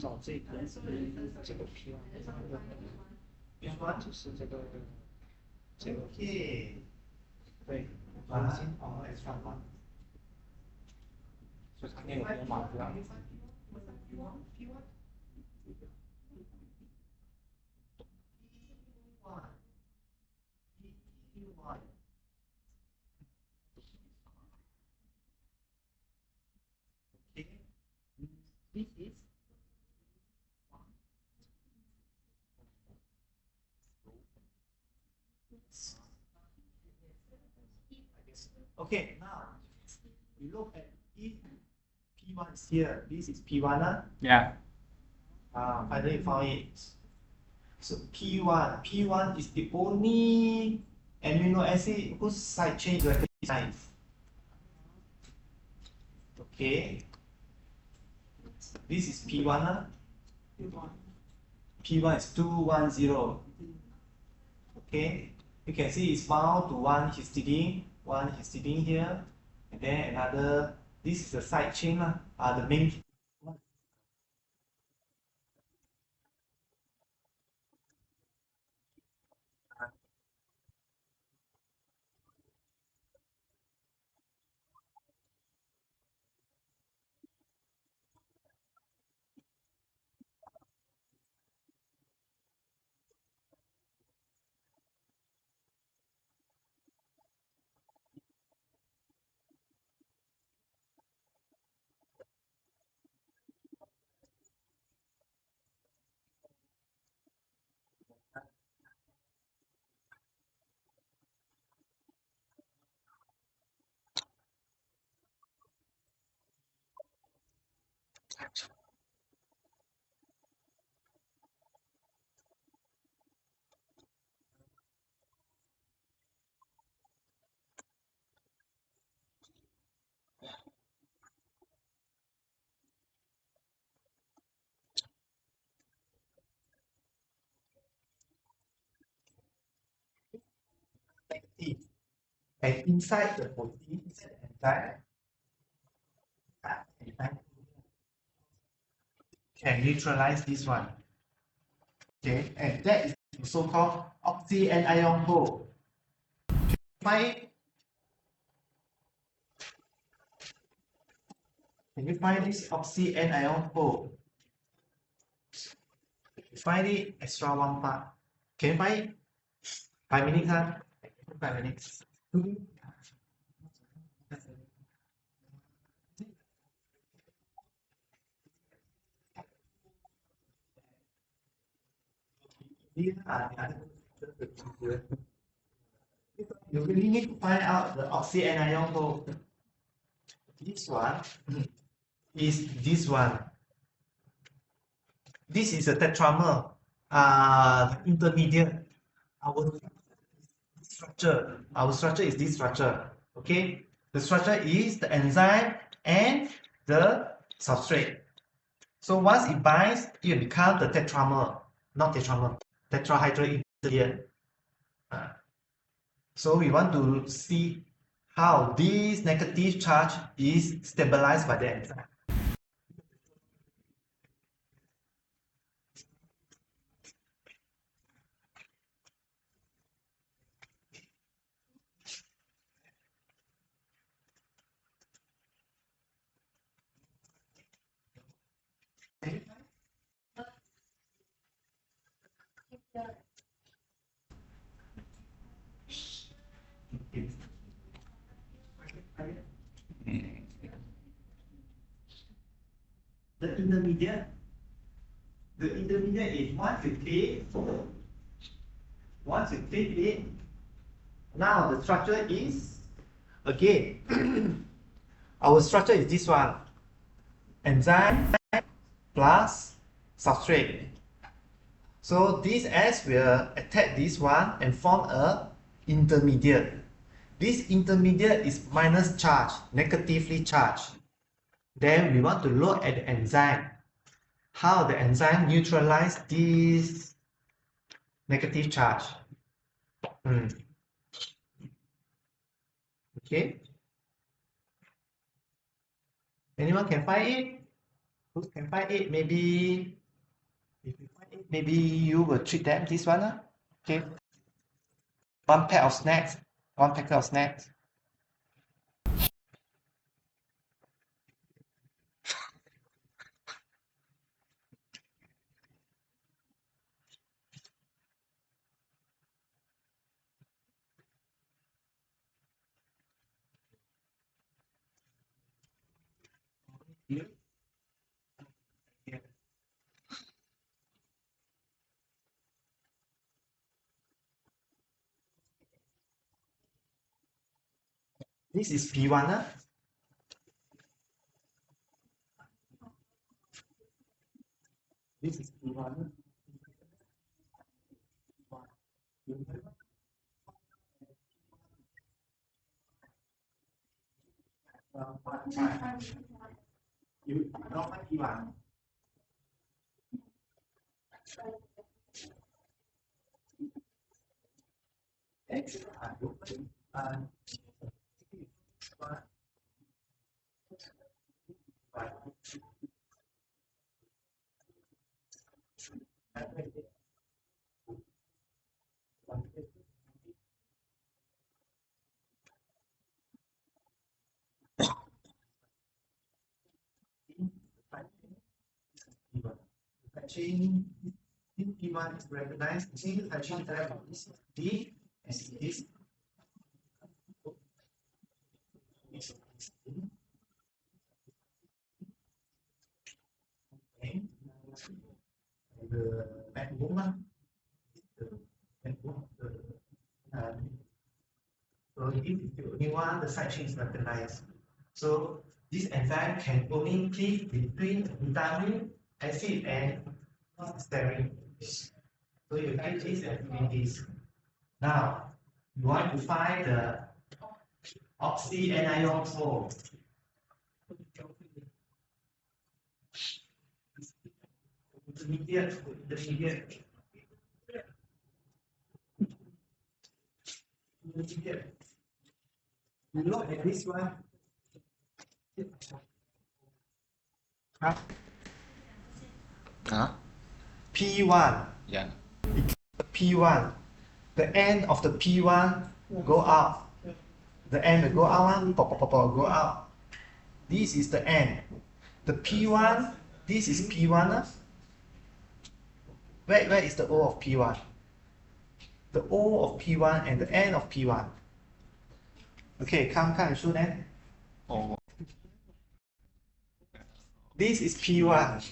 找这个 P1， 就是这个 Okay. 对，我们先把 X 放放。就它那个编码不一样。This is okay. Now we look at if P1 is here. This is P1. Yeah. Finally found it. So P1 is the only amino acid whose side chain is recognized. Okay. This is P1. P1 is 210. Okay. You can see it's bound to one histidine here, and then another. This is the side chain, the main. And inside the protein is an enzyme can neutralize this one. Okay, and that is the so-called oxyanion hole. Find Can you find this oxy anion hole? Find it extra one part. Can you find it? 5 minutes, huh? 5 minutes. These are the other you really need to find out the oxy anion hole. This one is this one. This is a tetramer, intermediate. Our structure is this structure. Okay, the structure is the enzyme and the substrate. So once it binds, it will become the tetramer, not tetramer, tetrahydral intermediate. So we want to see how this negative charge is stabilized by the enzyme. The intermediate is once you take it, now the structure is again our structure is this one, enzyme plus substrate. So this S will attack this one and form a intermediate. This intermediate is minus charge, negatively charged. Then we want to look at the enzyme, how the enzyme neutralize this negative charge. Okay. Anyone can find it? Who can find it? Maybe if you find it, maybe you will treat them this one. Okay. One pack of snacks. One packet of snacks. This is P1. This is P1. You don't find P1. Chain P1 is recognized. Chain chain type is D as this. The backbone, so if the only one, the side chain is recognized. So this enzyme can only cleave between glutamic acid and styrene. So you take this and find this. Now you want to find the oxy anion hole. Intermediate. You look at this one. P1. Yeah. P1. The end of the P1 go out. The end will go out, go out. This is the end. The P1, this is P1. Where is the O of P1? The O of P1 and the N of P1. Okay, come show them. Oh, This is P1.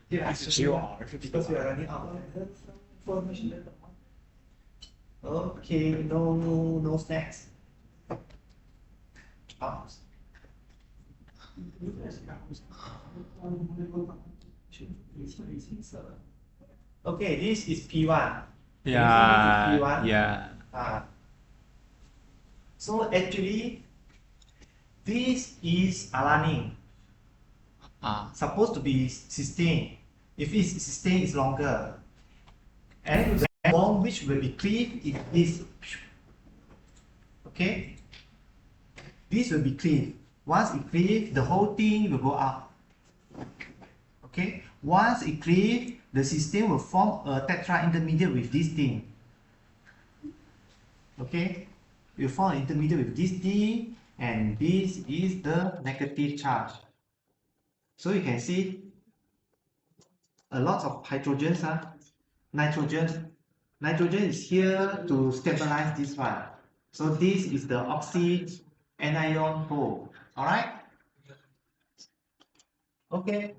Yeah, because we are running out of information. Okay, no snacks. Pause. Okay, this is P1. Yeah, P1. yeah. So actually, this is alanine. Supposed to be cysteine. If it's cysteine, it's longer. And the bond which will be cleaved is this. Okay? This will be cleaved. Once it cleaves, the whole thing will go up. Okay? Once it cleaves, the cysteine will form a tetra intermediate with this thing. Okay? It will form an intermediate with this thing, and this is the negative charge. So you can see a lot of hydrogens are nitrogen. Nitrogen is here to stabilize this one. So this is the oxy anion pole. Alright? Okay.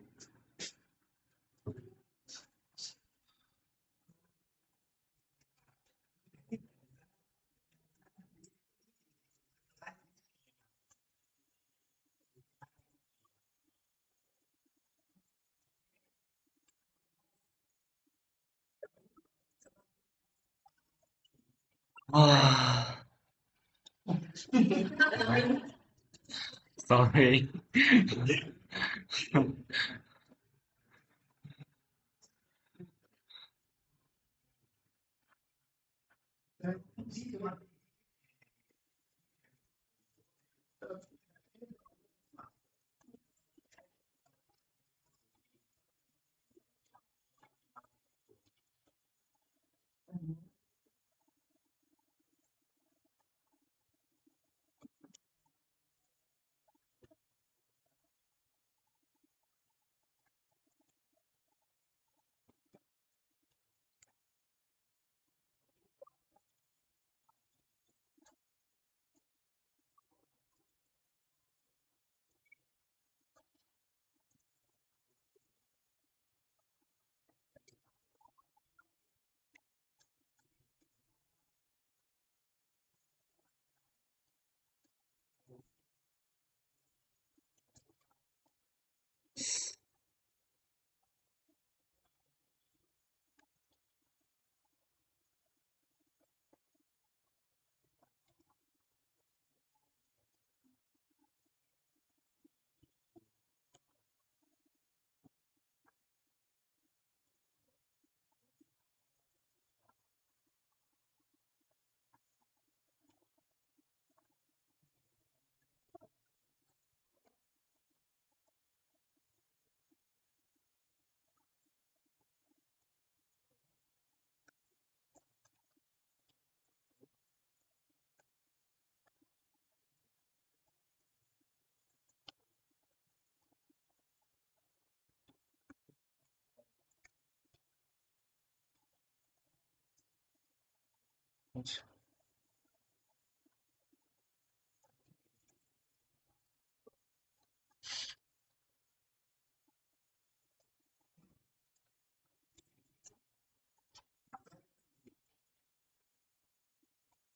Sorry.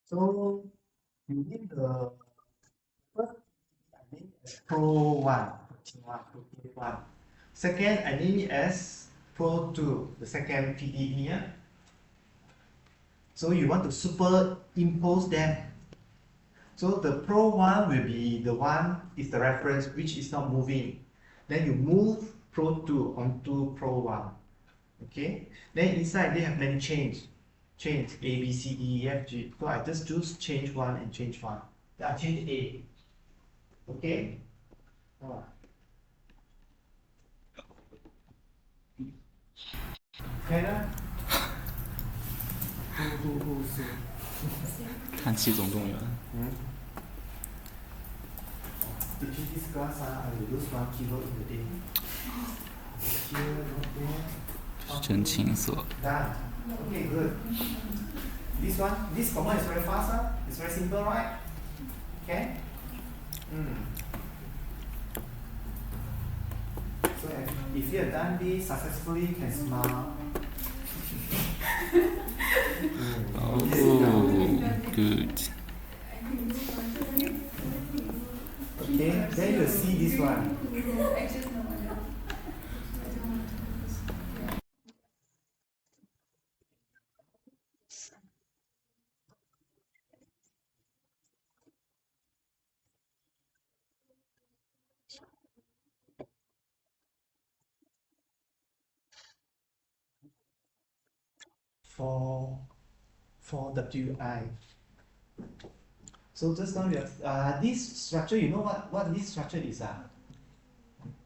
So you need the first I name as Pro1, Pro1. Second, I name it as Pro2, the second PDE here. So you want to superimpose them. So the Pro1 will be the one is the reference which is not moving. Then you move Pro2 onto Pro1. Okay. Then inside they have many chains. Chains A, B, C, D, E, F, G. So I just choose change 1 and change 1. Then I change A. Okay? Okay 了。看七种动员。teaching this class, I will use one keyword in the day. Here, not there. 真情色。 Done. Okay, good. This one, this command is very fast, it's very simple, right? Okay? So if you have done this successfully, you can smile. Oh, good. Okay, then you'll see this one. I just know. For WI. So just now we have this structure, you know what this structure is?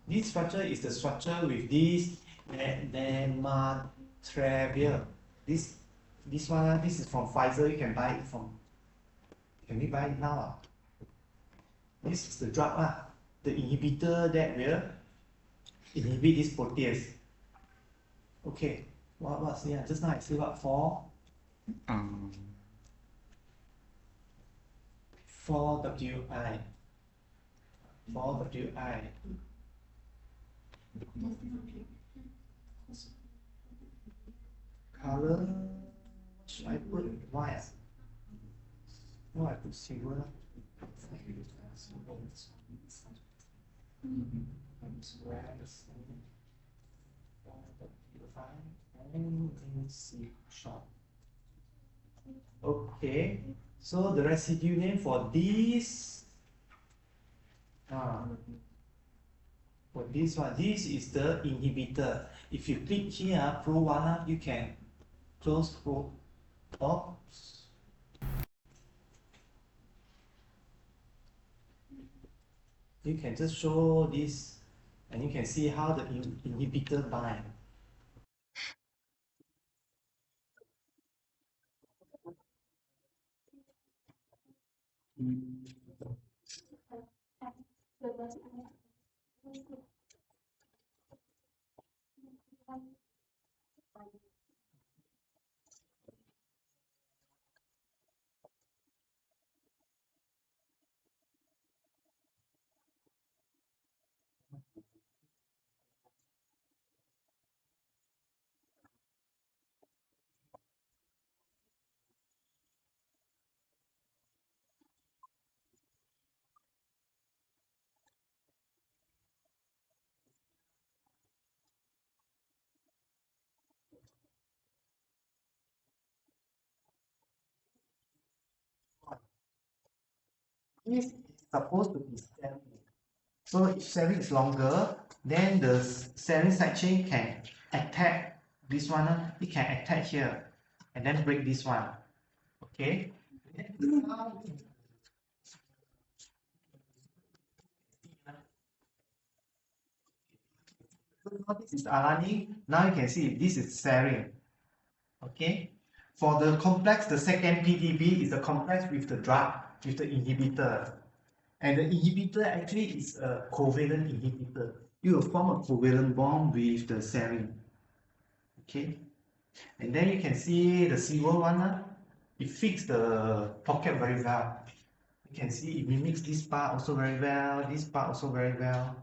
This structure is the structure with this nematrelvir. This one, this is from Pfizer, you can buy it from, can we buy it now? This is the drug, the inhibitor that will inhibit this protease. Okay, what's here? Just now I say what for? For WI. For WI. Color, what should I put? White. No, I put silver. Okay, so the residue name for this, for this one, this is the inhibitor. If you click here, Pro 1, you can close Pro. Oops. You can just show this, and you can see how the inhibitor bind. This is supposed to be serine. So if serine is longer, then the serine side chain can attack this one. It can attack here and then break this one. Okay. Now this is alanine. Now you can see this is serine. Okay. For the complex, the second PDB is the complex with the drug, with the inhibitor. And the inhibitor actually is a covalent inhibitor. You will form a covalent bond with the serine. Okay. And then you can see the silver one, it fits the pocket very well. You can see it mimics this part also very well, this part also very well.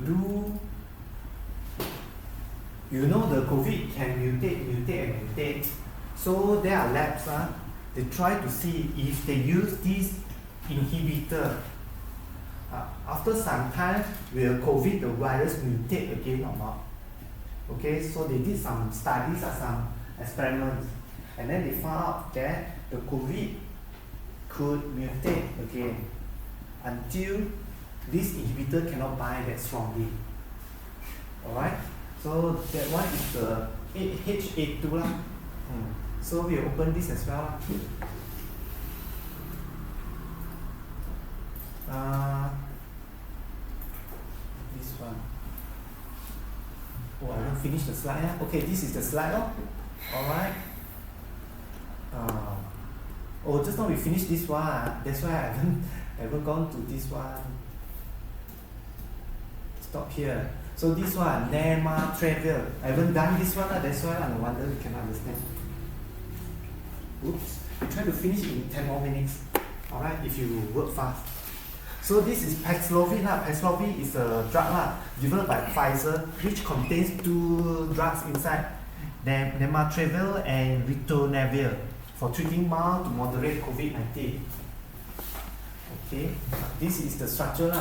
do, you know the COVID can mutate. So there are labs, they try to see if they use this inhibitor. After some time, will COVID, the virus mutate again or not? Okay, so they did some studies or some experiments, and then they found out that the COVID could mutate again until this inhibitor cannot bind that strongly. Alright, so that one is the H82 lah. So we open this as well. This one. Oh, I haven't finished the slide. Okay, this is the slide. Alright. Oh, just now we finished this one. That's why I haven't gone to this one. Stop here. So this one, nematrelvir. I haven't done this one. That's why I wonder you cannot understand. Oops. We try to finish in 10 more minutes. Alright, if you work fast. So this is Paxlovid. Paxlovid is a drug developed by Pfizer, which contains two drugs inside, nematrelvir and ritonavir, for treating mild to moderate COVID-19. Okay, this is the structure.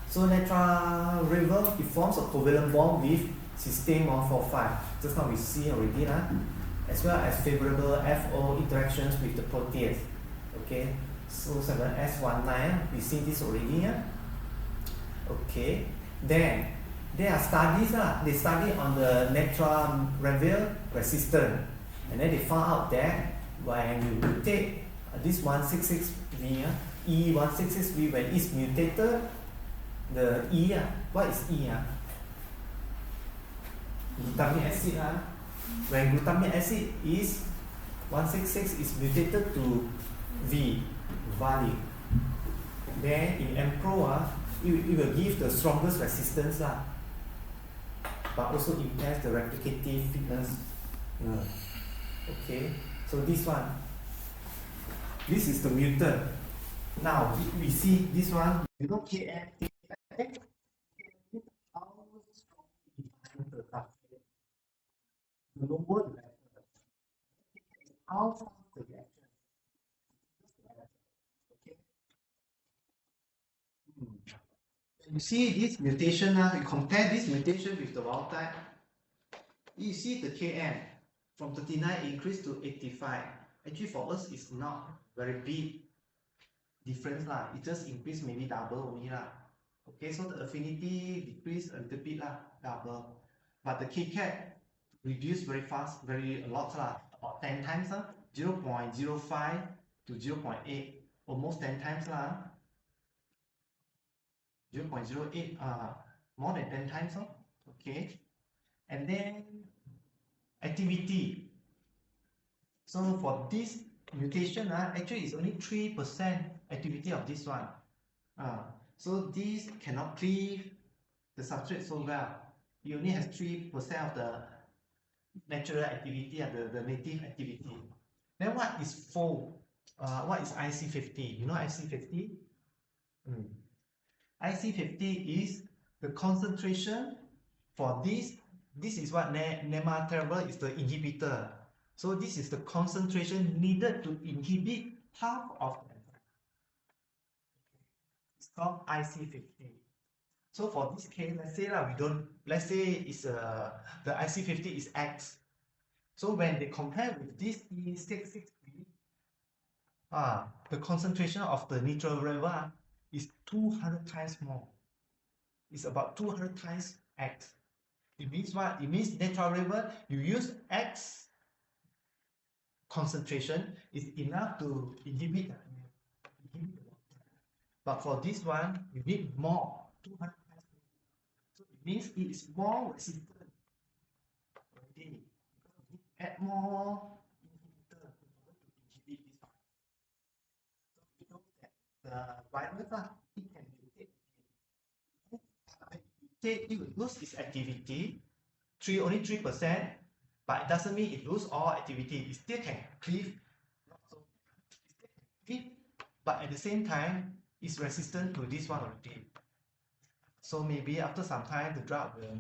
So nematrelvir, it forms a covalent bond with cysteine 145. Just now we see already, as well as favorable FO interactions with the protease. Okay. So 7S19, we see this already. Okay, then there are studies. They study on the nematrelvir resistant, and then they found out that when you mutate this 166V, E166V, when it's mutated, the E, what is E? Glutamic acid. When glutamic acid is 166 is mutated to V value, then in Mpro, it will give the strongest resistance, but also impairs the replicative fitness. Okay, so this one, this is the mutant. Now we see this one. You know KM, how strongly behind the substrate. The lower the better. How fast the reaction. You see this mutation, you compare this mutation with the wild type, you see the Km from 39 increased to 85. Actually for us it's not very big difference, it just increase maybe double only. Okay, so the affinity decrease a little bit, double. But the KCAT reduce very fast, a lot, about 10 times, 0.05 to 0.8, almost 10 times. 0.08, more than 10 times. Okay, and then activity. So for this mutation, actually it's only 3% activity of this one. So this cannot cleave the substrate so well. It only has 3% of the natural activity and the native activity. Then what is fold? What is IC50? You know IC50? IC50 is the concentration for this. This is what nematrelvir is, the inhibitor. So this is the concentration needed to inhibit half of the enzyme. It's called IC50. So for this case, let's say it's the IC50 is X. So when they compare with this E66V, the concentration of the nematrelvir is 200 times more. It's about 200 times X. It means what? It means nematrelvir, you use X concentration is enough to inhibit the but for this one, you need more, 200 times more. So it means it is more resistant. Already, because we need to add more inhibitor in order to inhibit this one. So we know that the virus, it can mutate. It will lose its activity, only 3%, but it doesn't mean it loses all activity. It still can cleave, not so. It still can cleave, but at the same time, it's resistant to this one already. So maybe after some time, the drug will.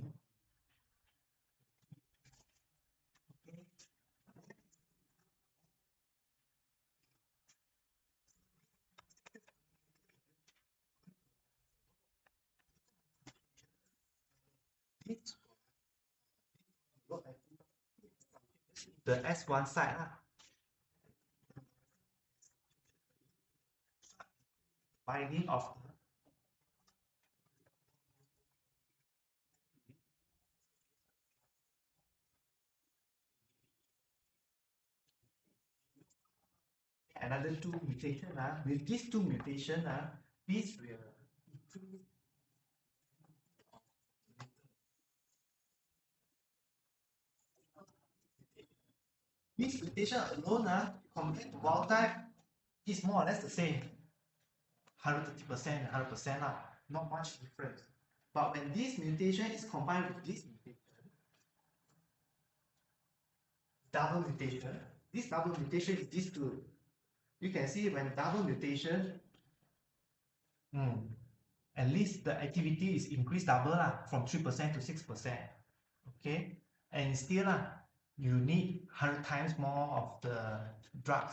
The S1 side binding of another two mutation. With these two mutation, this will increase. This mutation alone, compared to wild type, is more or less the same. 130%, 100%, not much difference. But when this mutation is combined with this mutation, double mutation, this double mutation is these two. You can see when double mutation, at least the activity is increased double from 3% to 6%. Okay, and still you need 100 times more of the drug.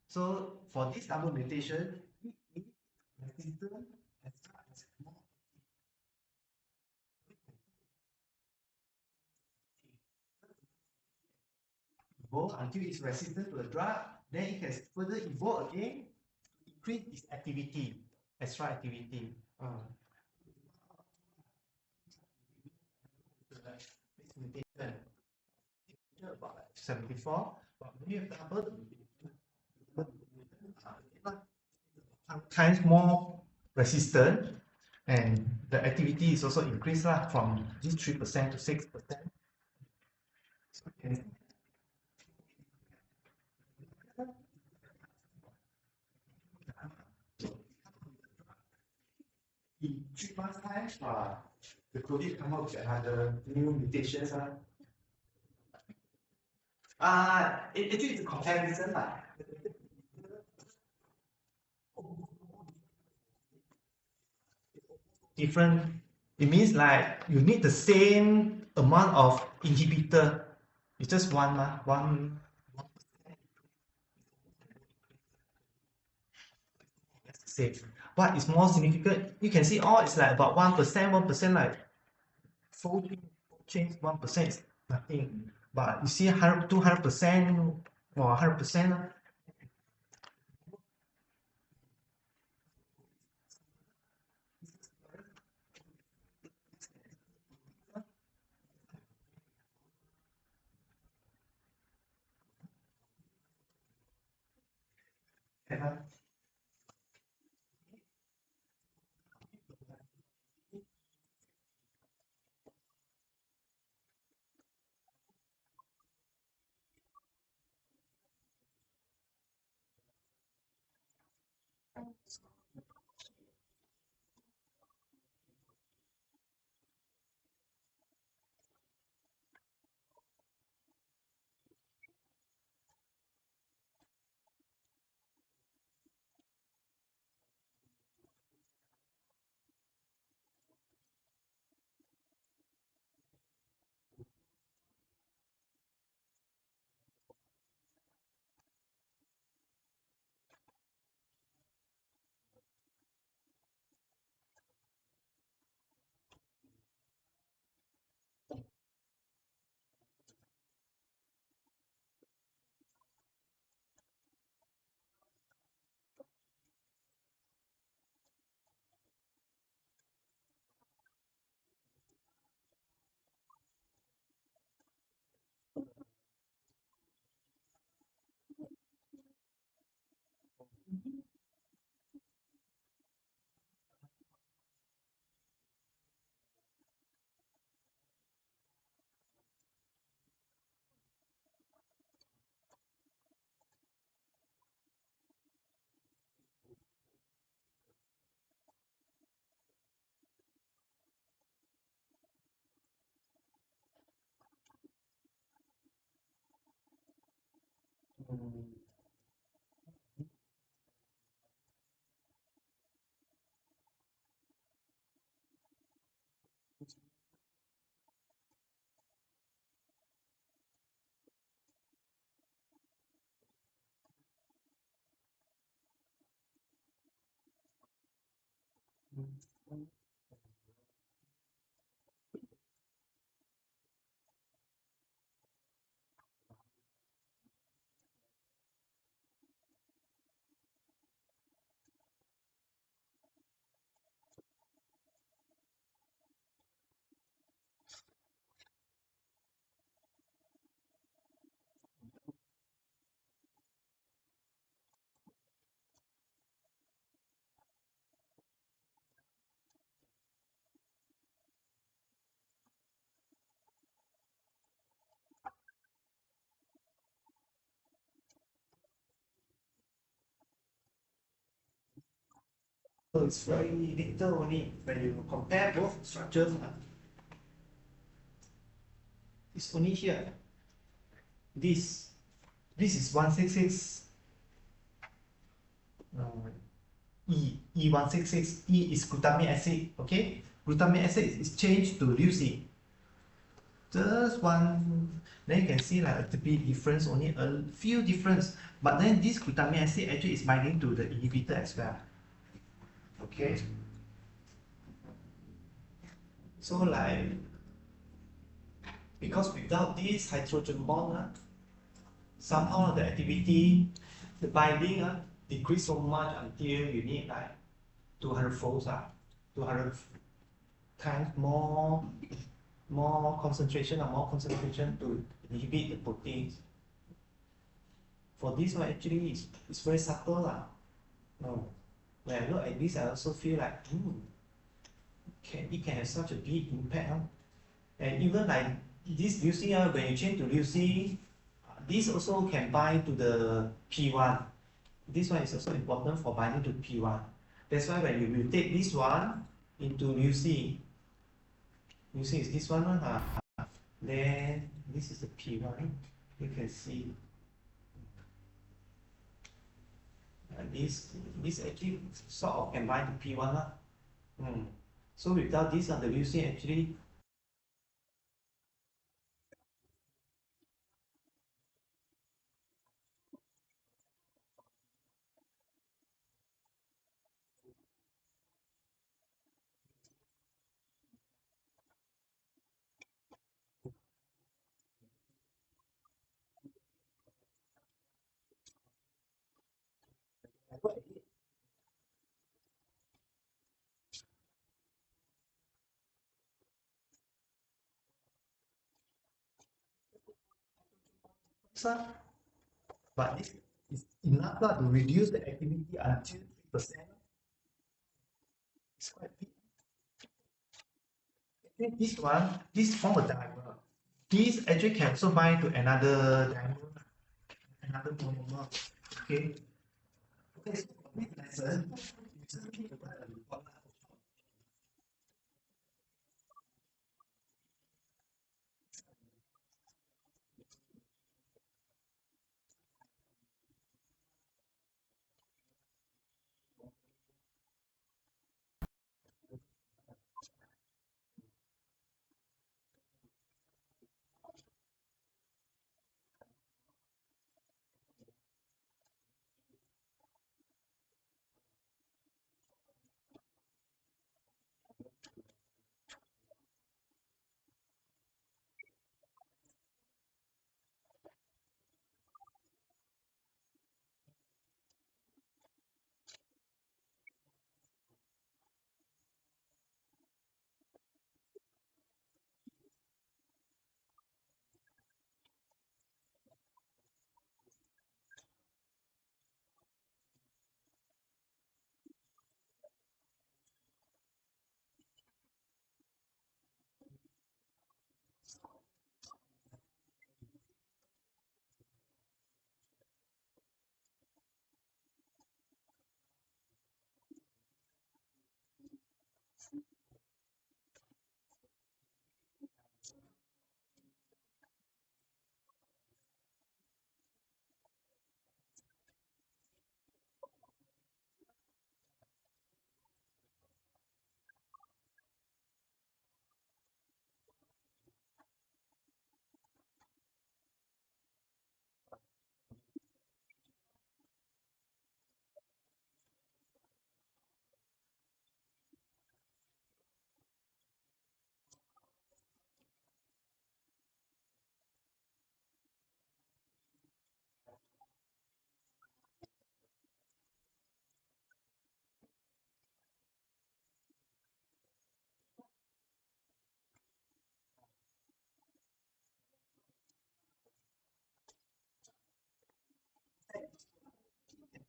So for this double mutation, it is resistant as far as more evolve until it's resistant to the drug, then it can further evolve again to increase its activity, extra activity. Mutation about 74, but when you have double times more resistant, and the activity is also increased from this 3% to 6%. So, in 3 months' time, the COVID come out with another new mutations. Actually, it's a comparison. Different, it means like you need the same amount of inhibitor. It's just one. That's the same. What is more significant? You can see all it's like about 1%, like fold change 1% is nothing. But you see 200% or 100%. So it's very little only when you compare both structures. It's only here. This is 166 E166. E is glutamic acid. Okay, glutamic acid is changed to leucine. Just one, then you can see like a bit difference, only a few difference. But then this glutamic acid actually is binding to the inhibitor as well. Okay. So like, because without this hydrogen bond, somehow the activity, the binding decrease so much until you need like 200 folds, 200 times more concentration to inhibit the proteins. For this one actually it's very subtle. No. When I look at this, I also feel like it can have such a big impact. And even like this leucine, when you change to leucine, this also can bind to the P1. This one is also important for binding to P1. That's why when you mutate this one into leucine is this one, then this is the P1. You can see this actually sort of can bind to P1. So without this, the leucine actually but this is enough to reduce the activity until 3%. It's quite big. Okay, this form a dimer. This actually can also bind to another dimer, another monomer. Okay. Okay, so for this lesson, you just need to write a report.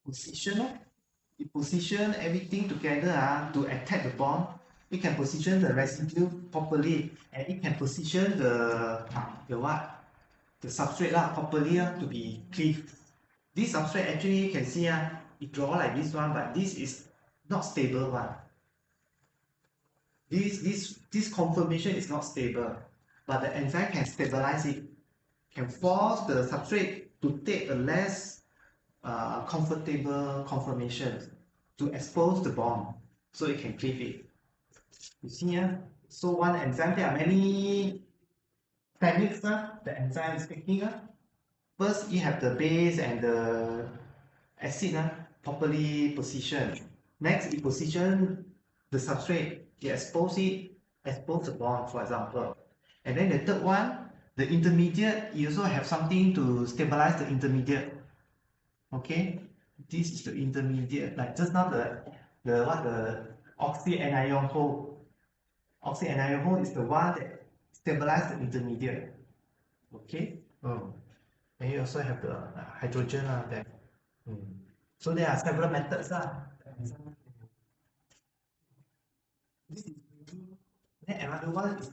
position lor. You position everything together to attack the bond. It can position the residue properly, and it can position the what? The substrate properly to be cleaved. This substrate actually you can see it draw like this one, but this is not stable one. This conformation is not stable, but the enzyme can stabilize it, can force the substrate to take a less comfortable conformation to expose the bond so it can cleave it. You see here, so one enzyme, there are many techniques the enzyme is taking. First, you have the base and the acid properly positioned. Next, you position the substrate, you expose the bond, for example. And then the third one, the intermediate, you also have something to stabilize the intermediate. Okay, this is the intermediate, like just now the oxyanion hole. Oxyanion hole is the one that stabilizes the intermediate. Okay. And you also have the hydrogen there. So there are several methods. This is then another one is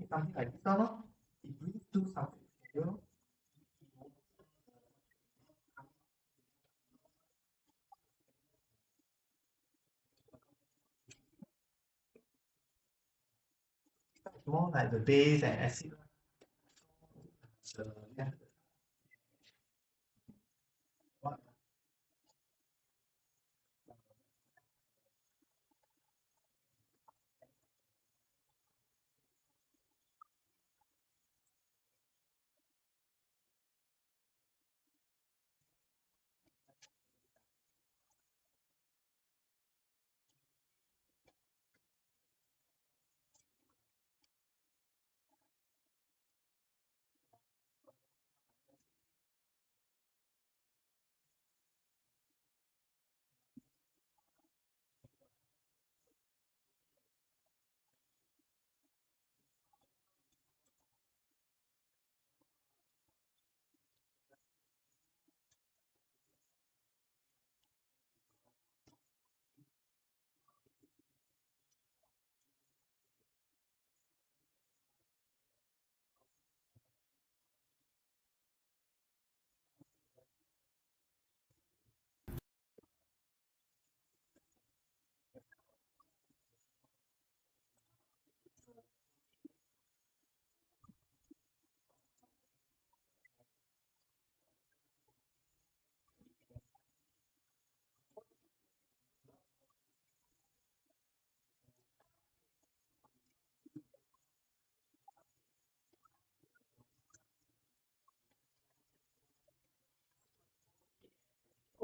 something like this one. It brings two something together. More like the base and acid. Yeah.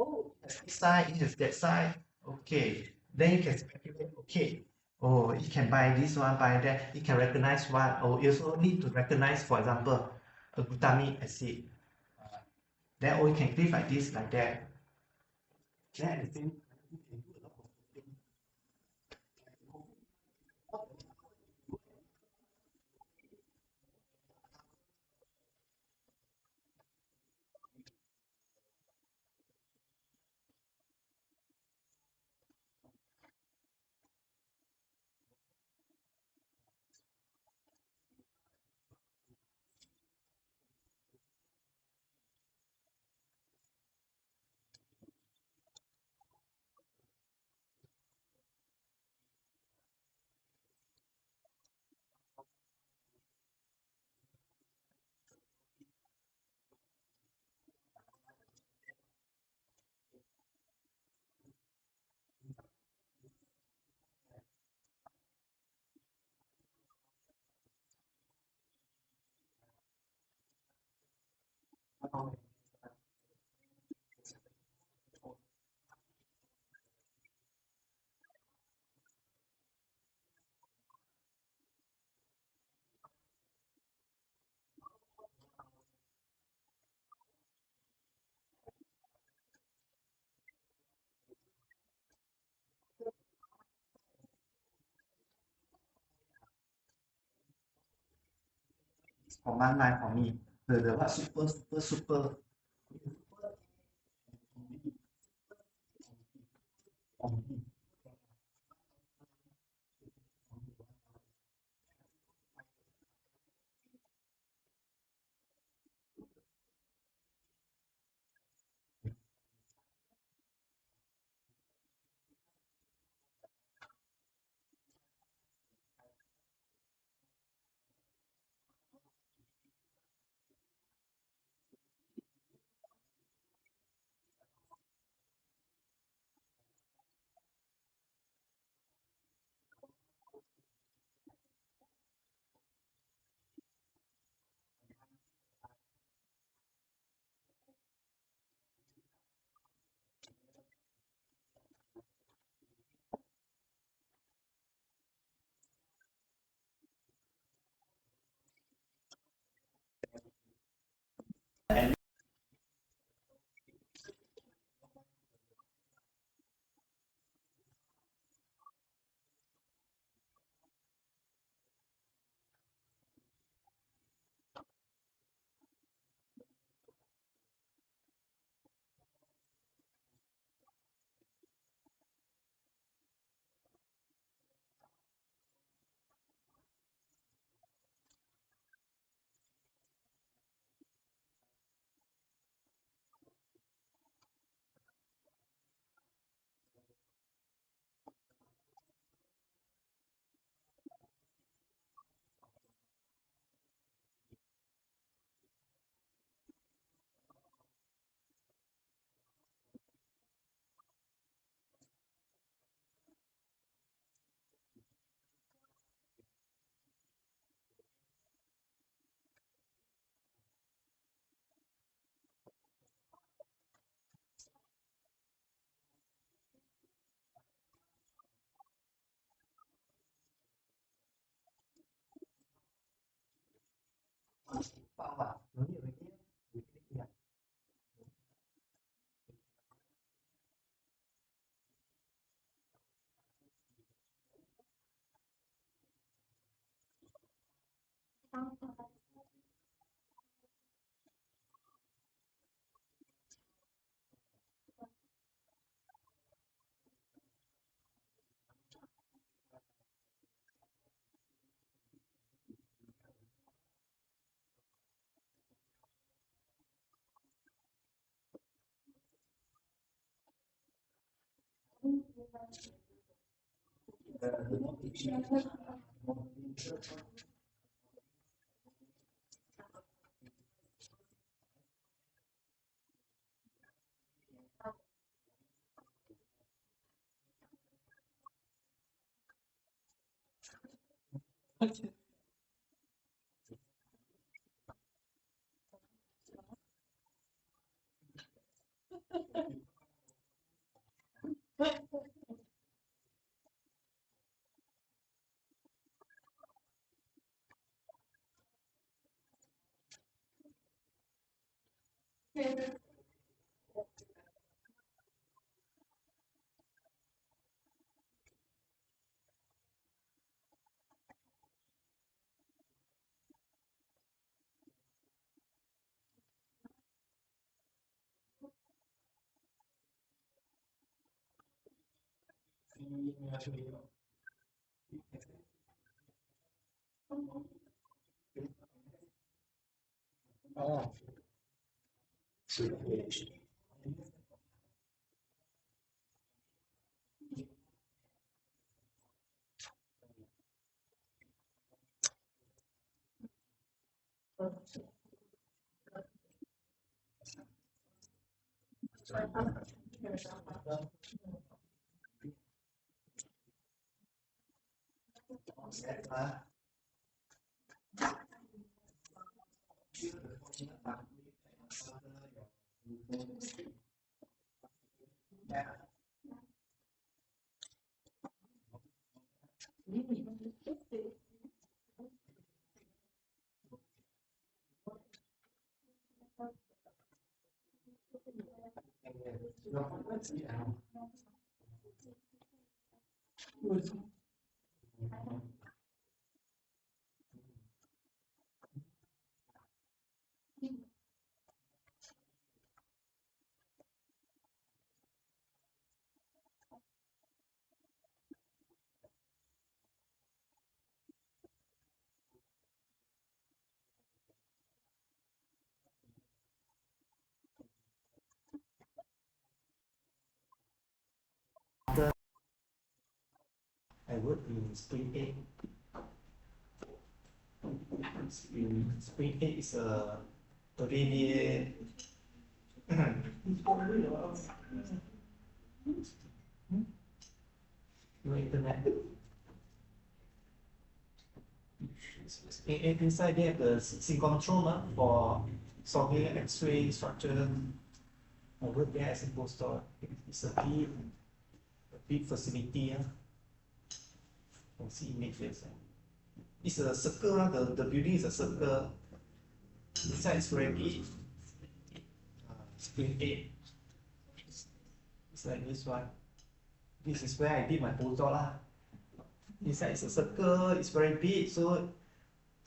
Oh, this side, it is that side. Okay. Then you can speculate, okay. Oh, it can buy this one, buy that. It can recognize one. Or you also need to recognize, for example, a glutamic acid. Then or you can click like this, like that. Then at the same time, you can do a lot of things. Command line for me. the what super. Oh. I work in Spring 8. Spring 8 is a really your internet. Inside they have the synchrotron for solving X-ray structure. I work there as a postdoc. It's a big facility. You can see images. It's a circle. The building is a circle. Inside is very big. Spring 8. It's like this one. This is where I did my postdoc. Inside is a circle. It's very big. So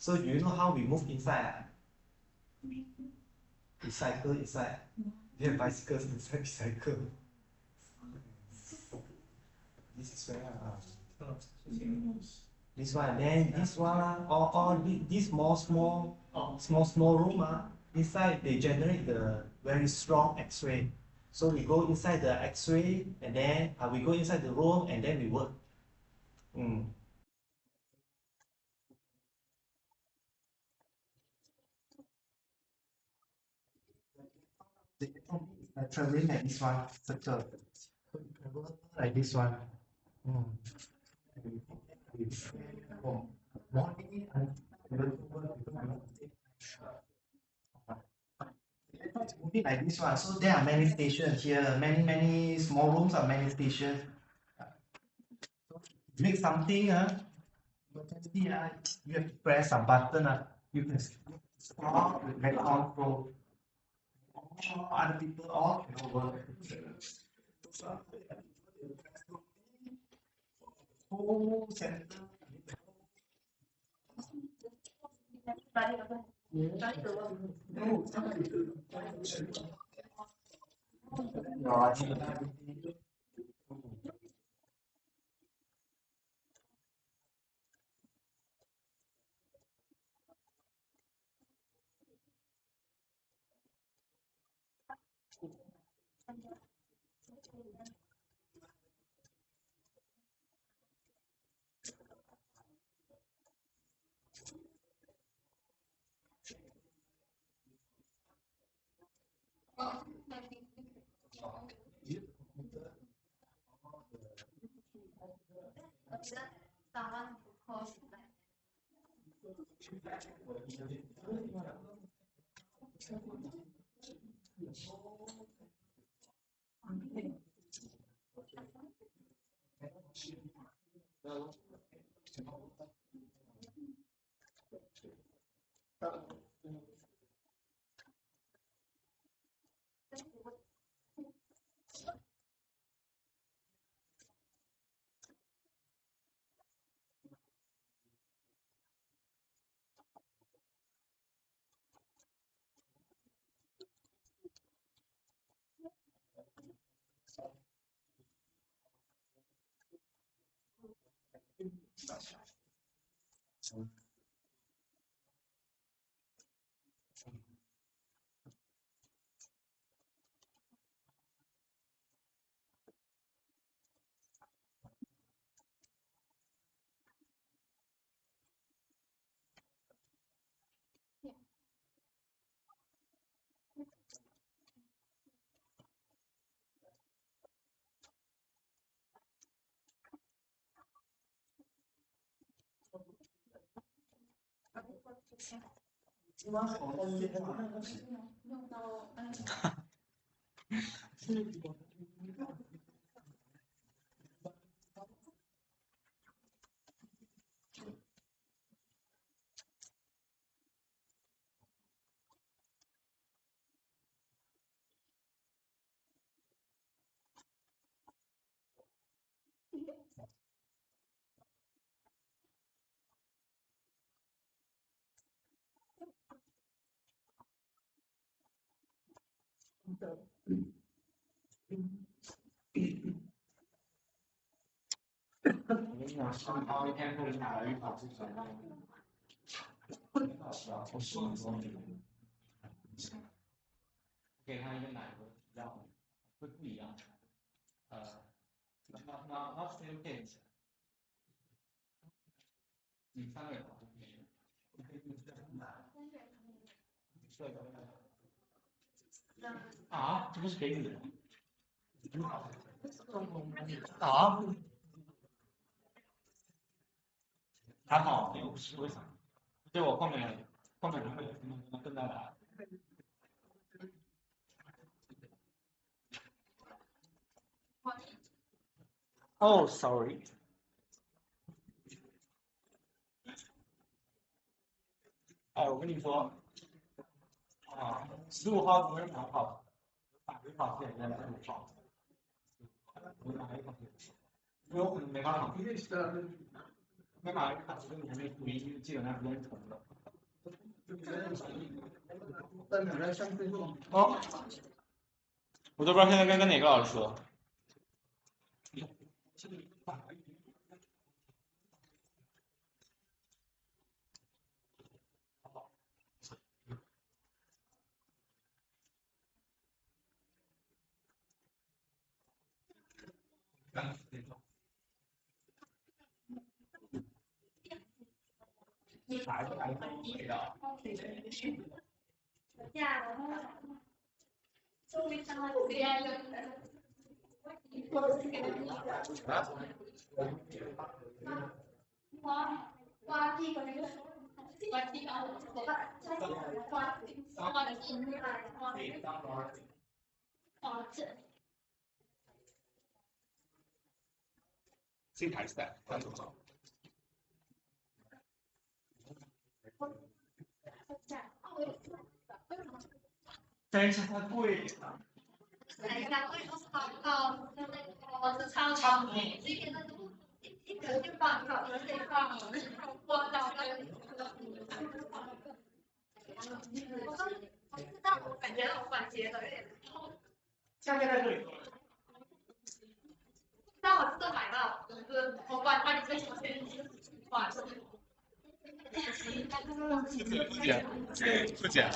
do you know how we move inside? We cycle inside. We have bicycles inside. We cycle. This is where this one, then this one, all this small room. Inside they generate the very strong X-ray. So we go inside the X-ray, and then we go inside the room, and then we work. Traveling like this one, circle. So you travel like this one. Morning and it's moving like this one. So there are many stations here. Many small rooms are many stations. So make something. Emergency. You have to press a button. You can stop with back control. Other people all can work. Whole center. Someone calls 你3个人。啊，这不是给你的啊？还好，没有是为啥？对我后面会更大的。Oh, sorry。哎，我跟你说，啊，15号昨天蛮好的，打一场现在15号，我打一场，因为我可能没办法，没打一场，跟你还没回忆，基本上是连重的。哦，我都不知道现在跟哪个老师说。哪一个味道？新台赛，看多少？但是它贵啊。我是超超美，这边的一个就放好，而且放我到那个。我知道，我感觉我关节的有点痛。下面在这里。但我这买到，就是我把你最喜欢的话是。不减。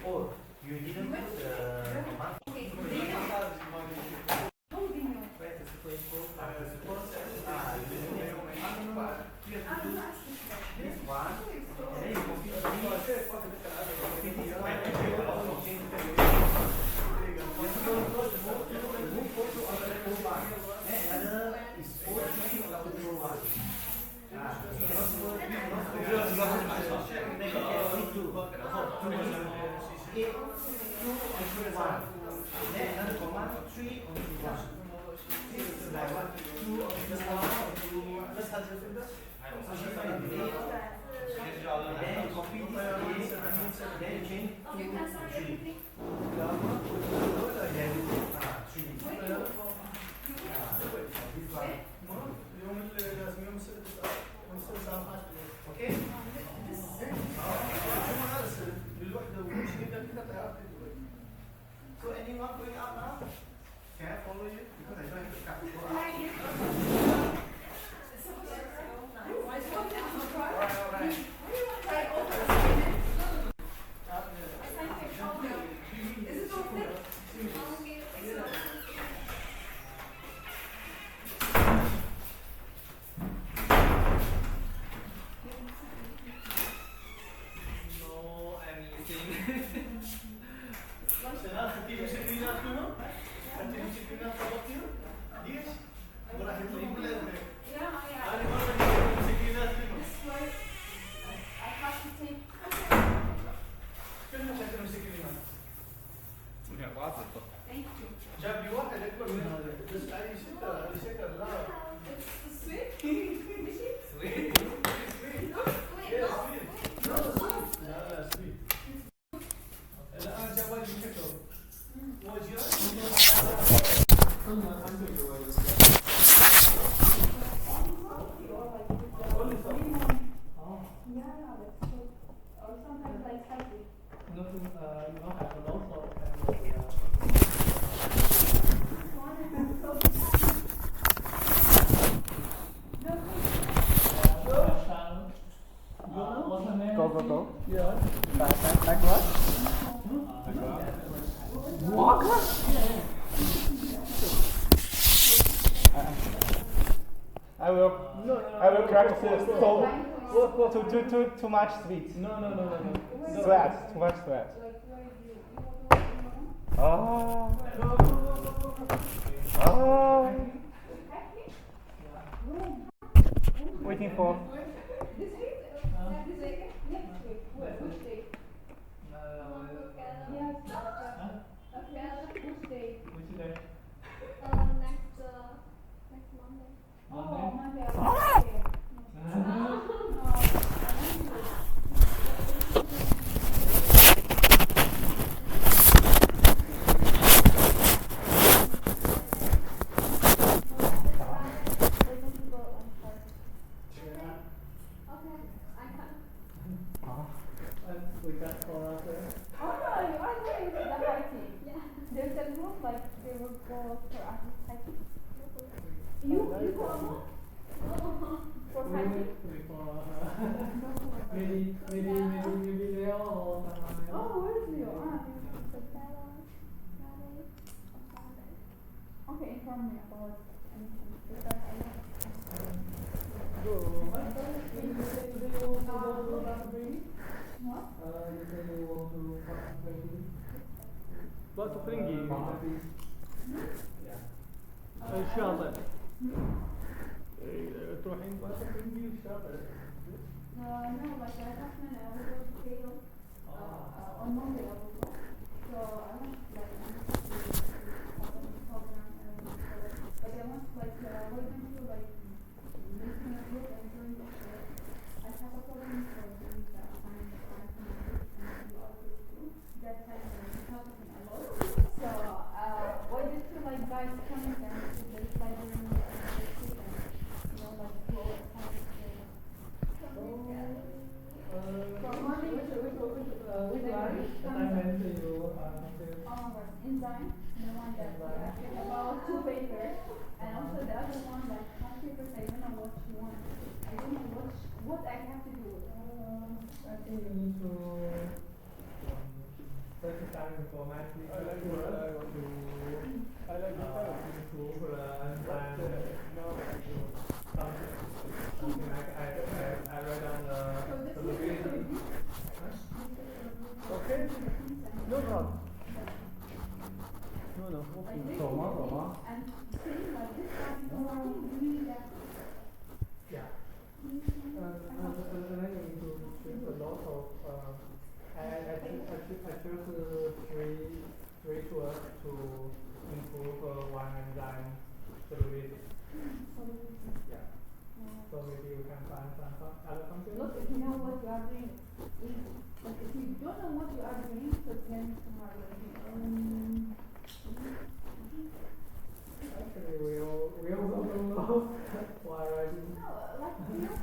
Oh, you didn't put the command? Where the super info? The super, you have to do this one, and then you copy this, copy this one, and you also change the move photo on the O1, and another is O3 on the O1. Then another command 3 on 1. This is like 1, 2 on 1. Just touch your fingers. So she find delete. Then you copy this again. Then you change to 3. Then 3. Okay? So anyone going out now? Can I follow you? Because I don't have to cut. Go out. شغال تكتب سكرينات منه؟ تكتب سكرينات فضلتيه؟ ليش؟ وراح يقول لك Yeah, yeah. أنا مرة تكتب سكرينات منه. This way, I have to take. كلهم تكتب سكرينات. Thank you. جاب لي واحد أكبر من هذا بس علي شكل لا. It's sweet. سويت. لا لا سويت. الآن جاب لي شكل. Or sometimes like spicy. Go. Yeah. Back what? Walker? I will correct this. So too much sweet. No. Sweat. Too much sweat. Waiting for. This week? This week? Next week. Which day? Yes. Okay. Which day? Which day? Next Monday. Oh, Monday. We got for us there. Oh no, you are doing the party. Yeah. There's a group like they will go for artist hiking. You go alone? For hiking? Maybe Leo or someone else. Oh, where is Leo? Ah, okay, inform me about anything. Because I what? Lots of fringy. إن شاء الله. تروحين lots of fringy إن شاء الله. No, like I have I will go to Cairo. On Monday I will go. So I want like program but I want like we're going to like making a group and doing it. I have a program for doing the assignment and the other too. That time I helping a lot. So why did you like guys coming and to the library and like go assignment. From morning which assignment do you onwards, enzyme, the one that about 2 papers, and also the other one like 5 papers. I don't know what you want. I don't know what I have to do. I think you need to first time informatics. I like to improve something like I write down the solution. Okay. No problem. No. Roma. And saying like this one, doing that. Yeah. And I need to choose a lot of. I choose three tools to improve one enzyme solubility. Yeah. So maybe you can find some other functions. Look, if you know what you are doing, but if you don't know what you are doing, so then tomorrow. Actually, we also don't know why writing. No, like you know,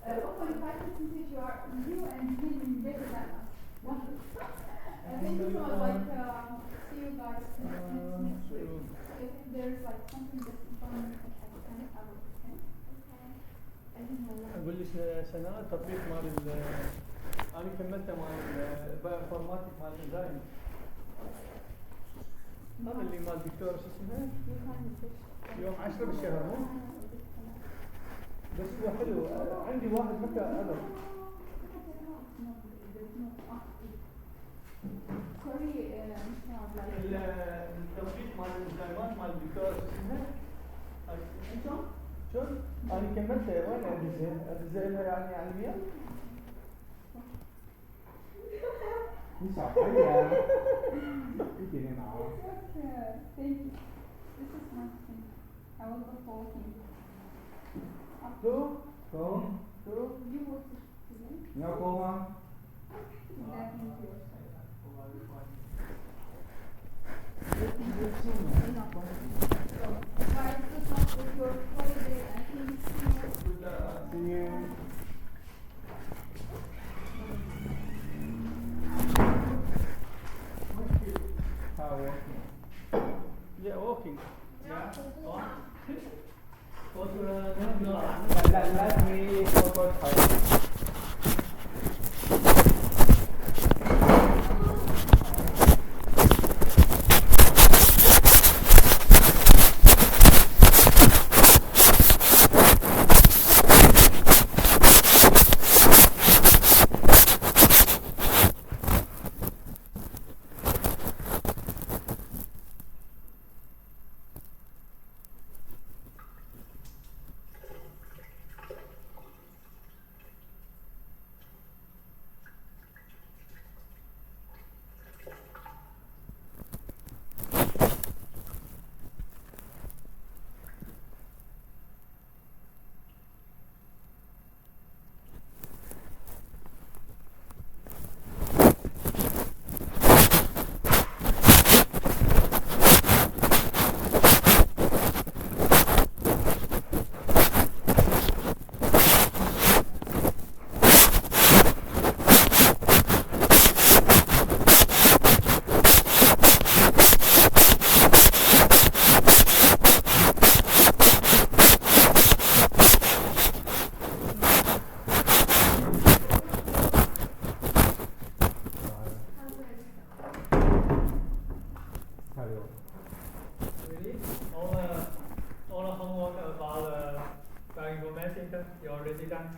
hopefully 5% you are new and doing better than us. Thank you so much. Like, see you guys next week. If there's like something that's important, I will. I don't know. أقول لك سنة التطبيق مال أنا كملته مال البايوانفورماتيك مال الإنزايم. هذا اللي مال الدكتور شو اسمه؟ يوم 10 بالشهر مو؟ بس هو حلو عندي واحد حتى هذا. Sorry, Mr. like. التوقيت مال المكالمات مال الدكتور اسمه انتم شو؟ انا كملت وين ادزها يعني علمية؟ Okay, thank you. This is my thing. I will go talking. شو؟ You will see. يا قوما That means yours. Why is this not with your holiday? I think See you. How walking? Yeah, walking. Yeah. Let me photo type. Really? All the homework about bioinformatics you already done?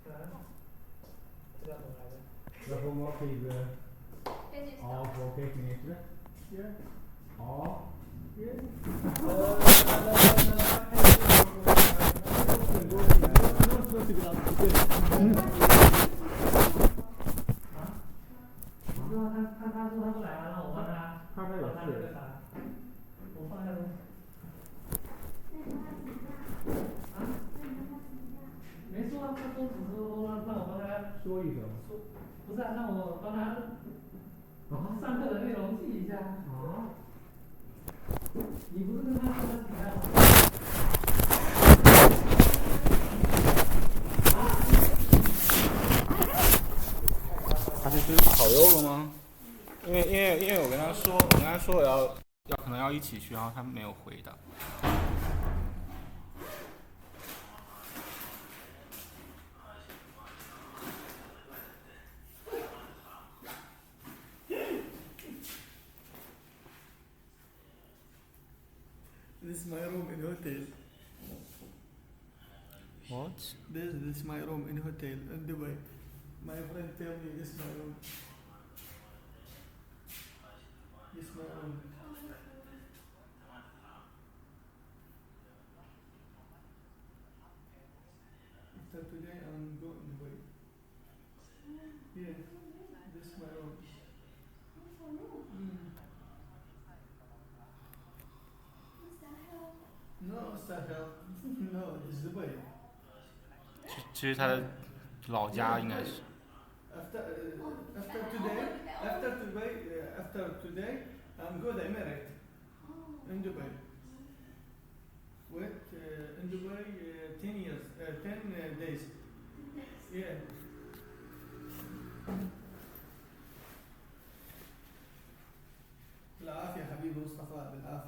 这叫什么来着 The homework is all okay finished. Yeah. All. Yeah.他说他不来了，让我帮他他这有帮他那个事。啥，我放下东西。啊？没说啊，他说只是说让我帮他说一声。说，不是啊，让我帮他上课的内容记一下。啊？你不是跟他说他请假吗？他是吃烤肉了吗？因为我跟他说我要可能要一起去，然后他没有回答。This is my room in hotel. What? This is my room in hotel in Dubai. My friend tell me this is my room. This is my room. After today I'm going to Dubai. Yeah, this is my room. No, Sahel. No, this is Dubai. 其实他的老家应该是。After today, I'm going to Emirates in Dubai. Wait, in Dubai 10 days. Yeah. بالعافية حبيبي مصطفى بالعافية.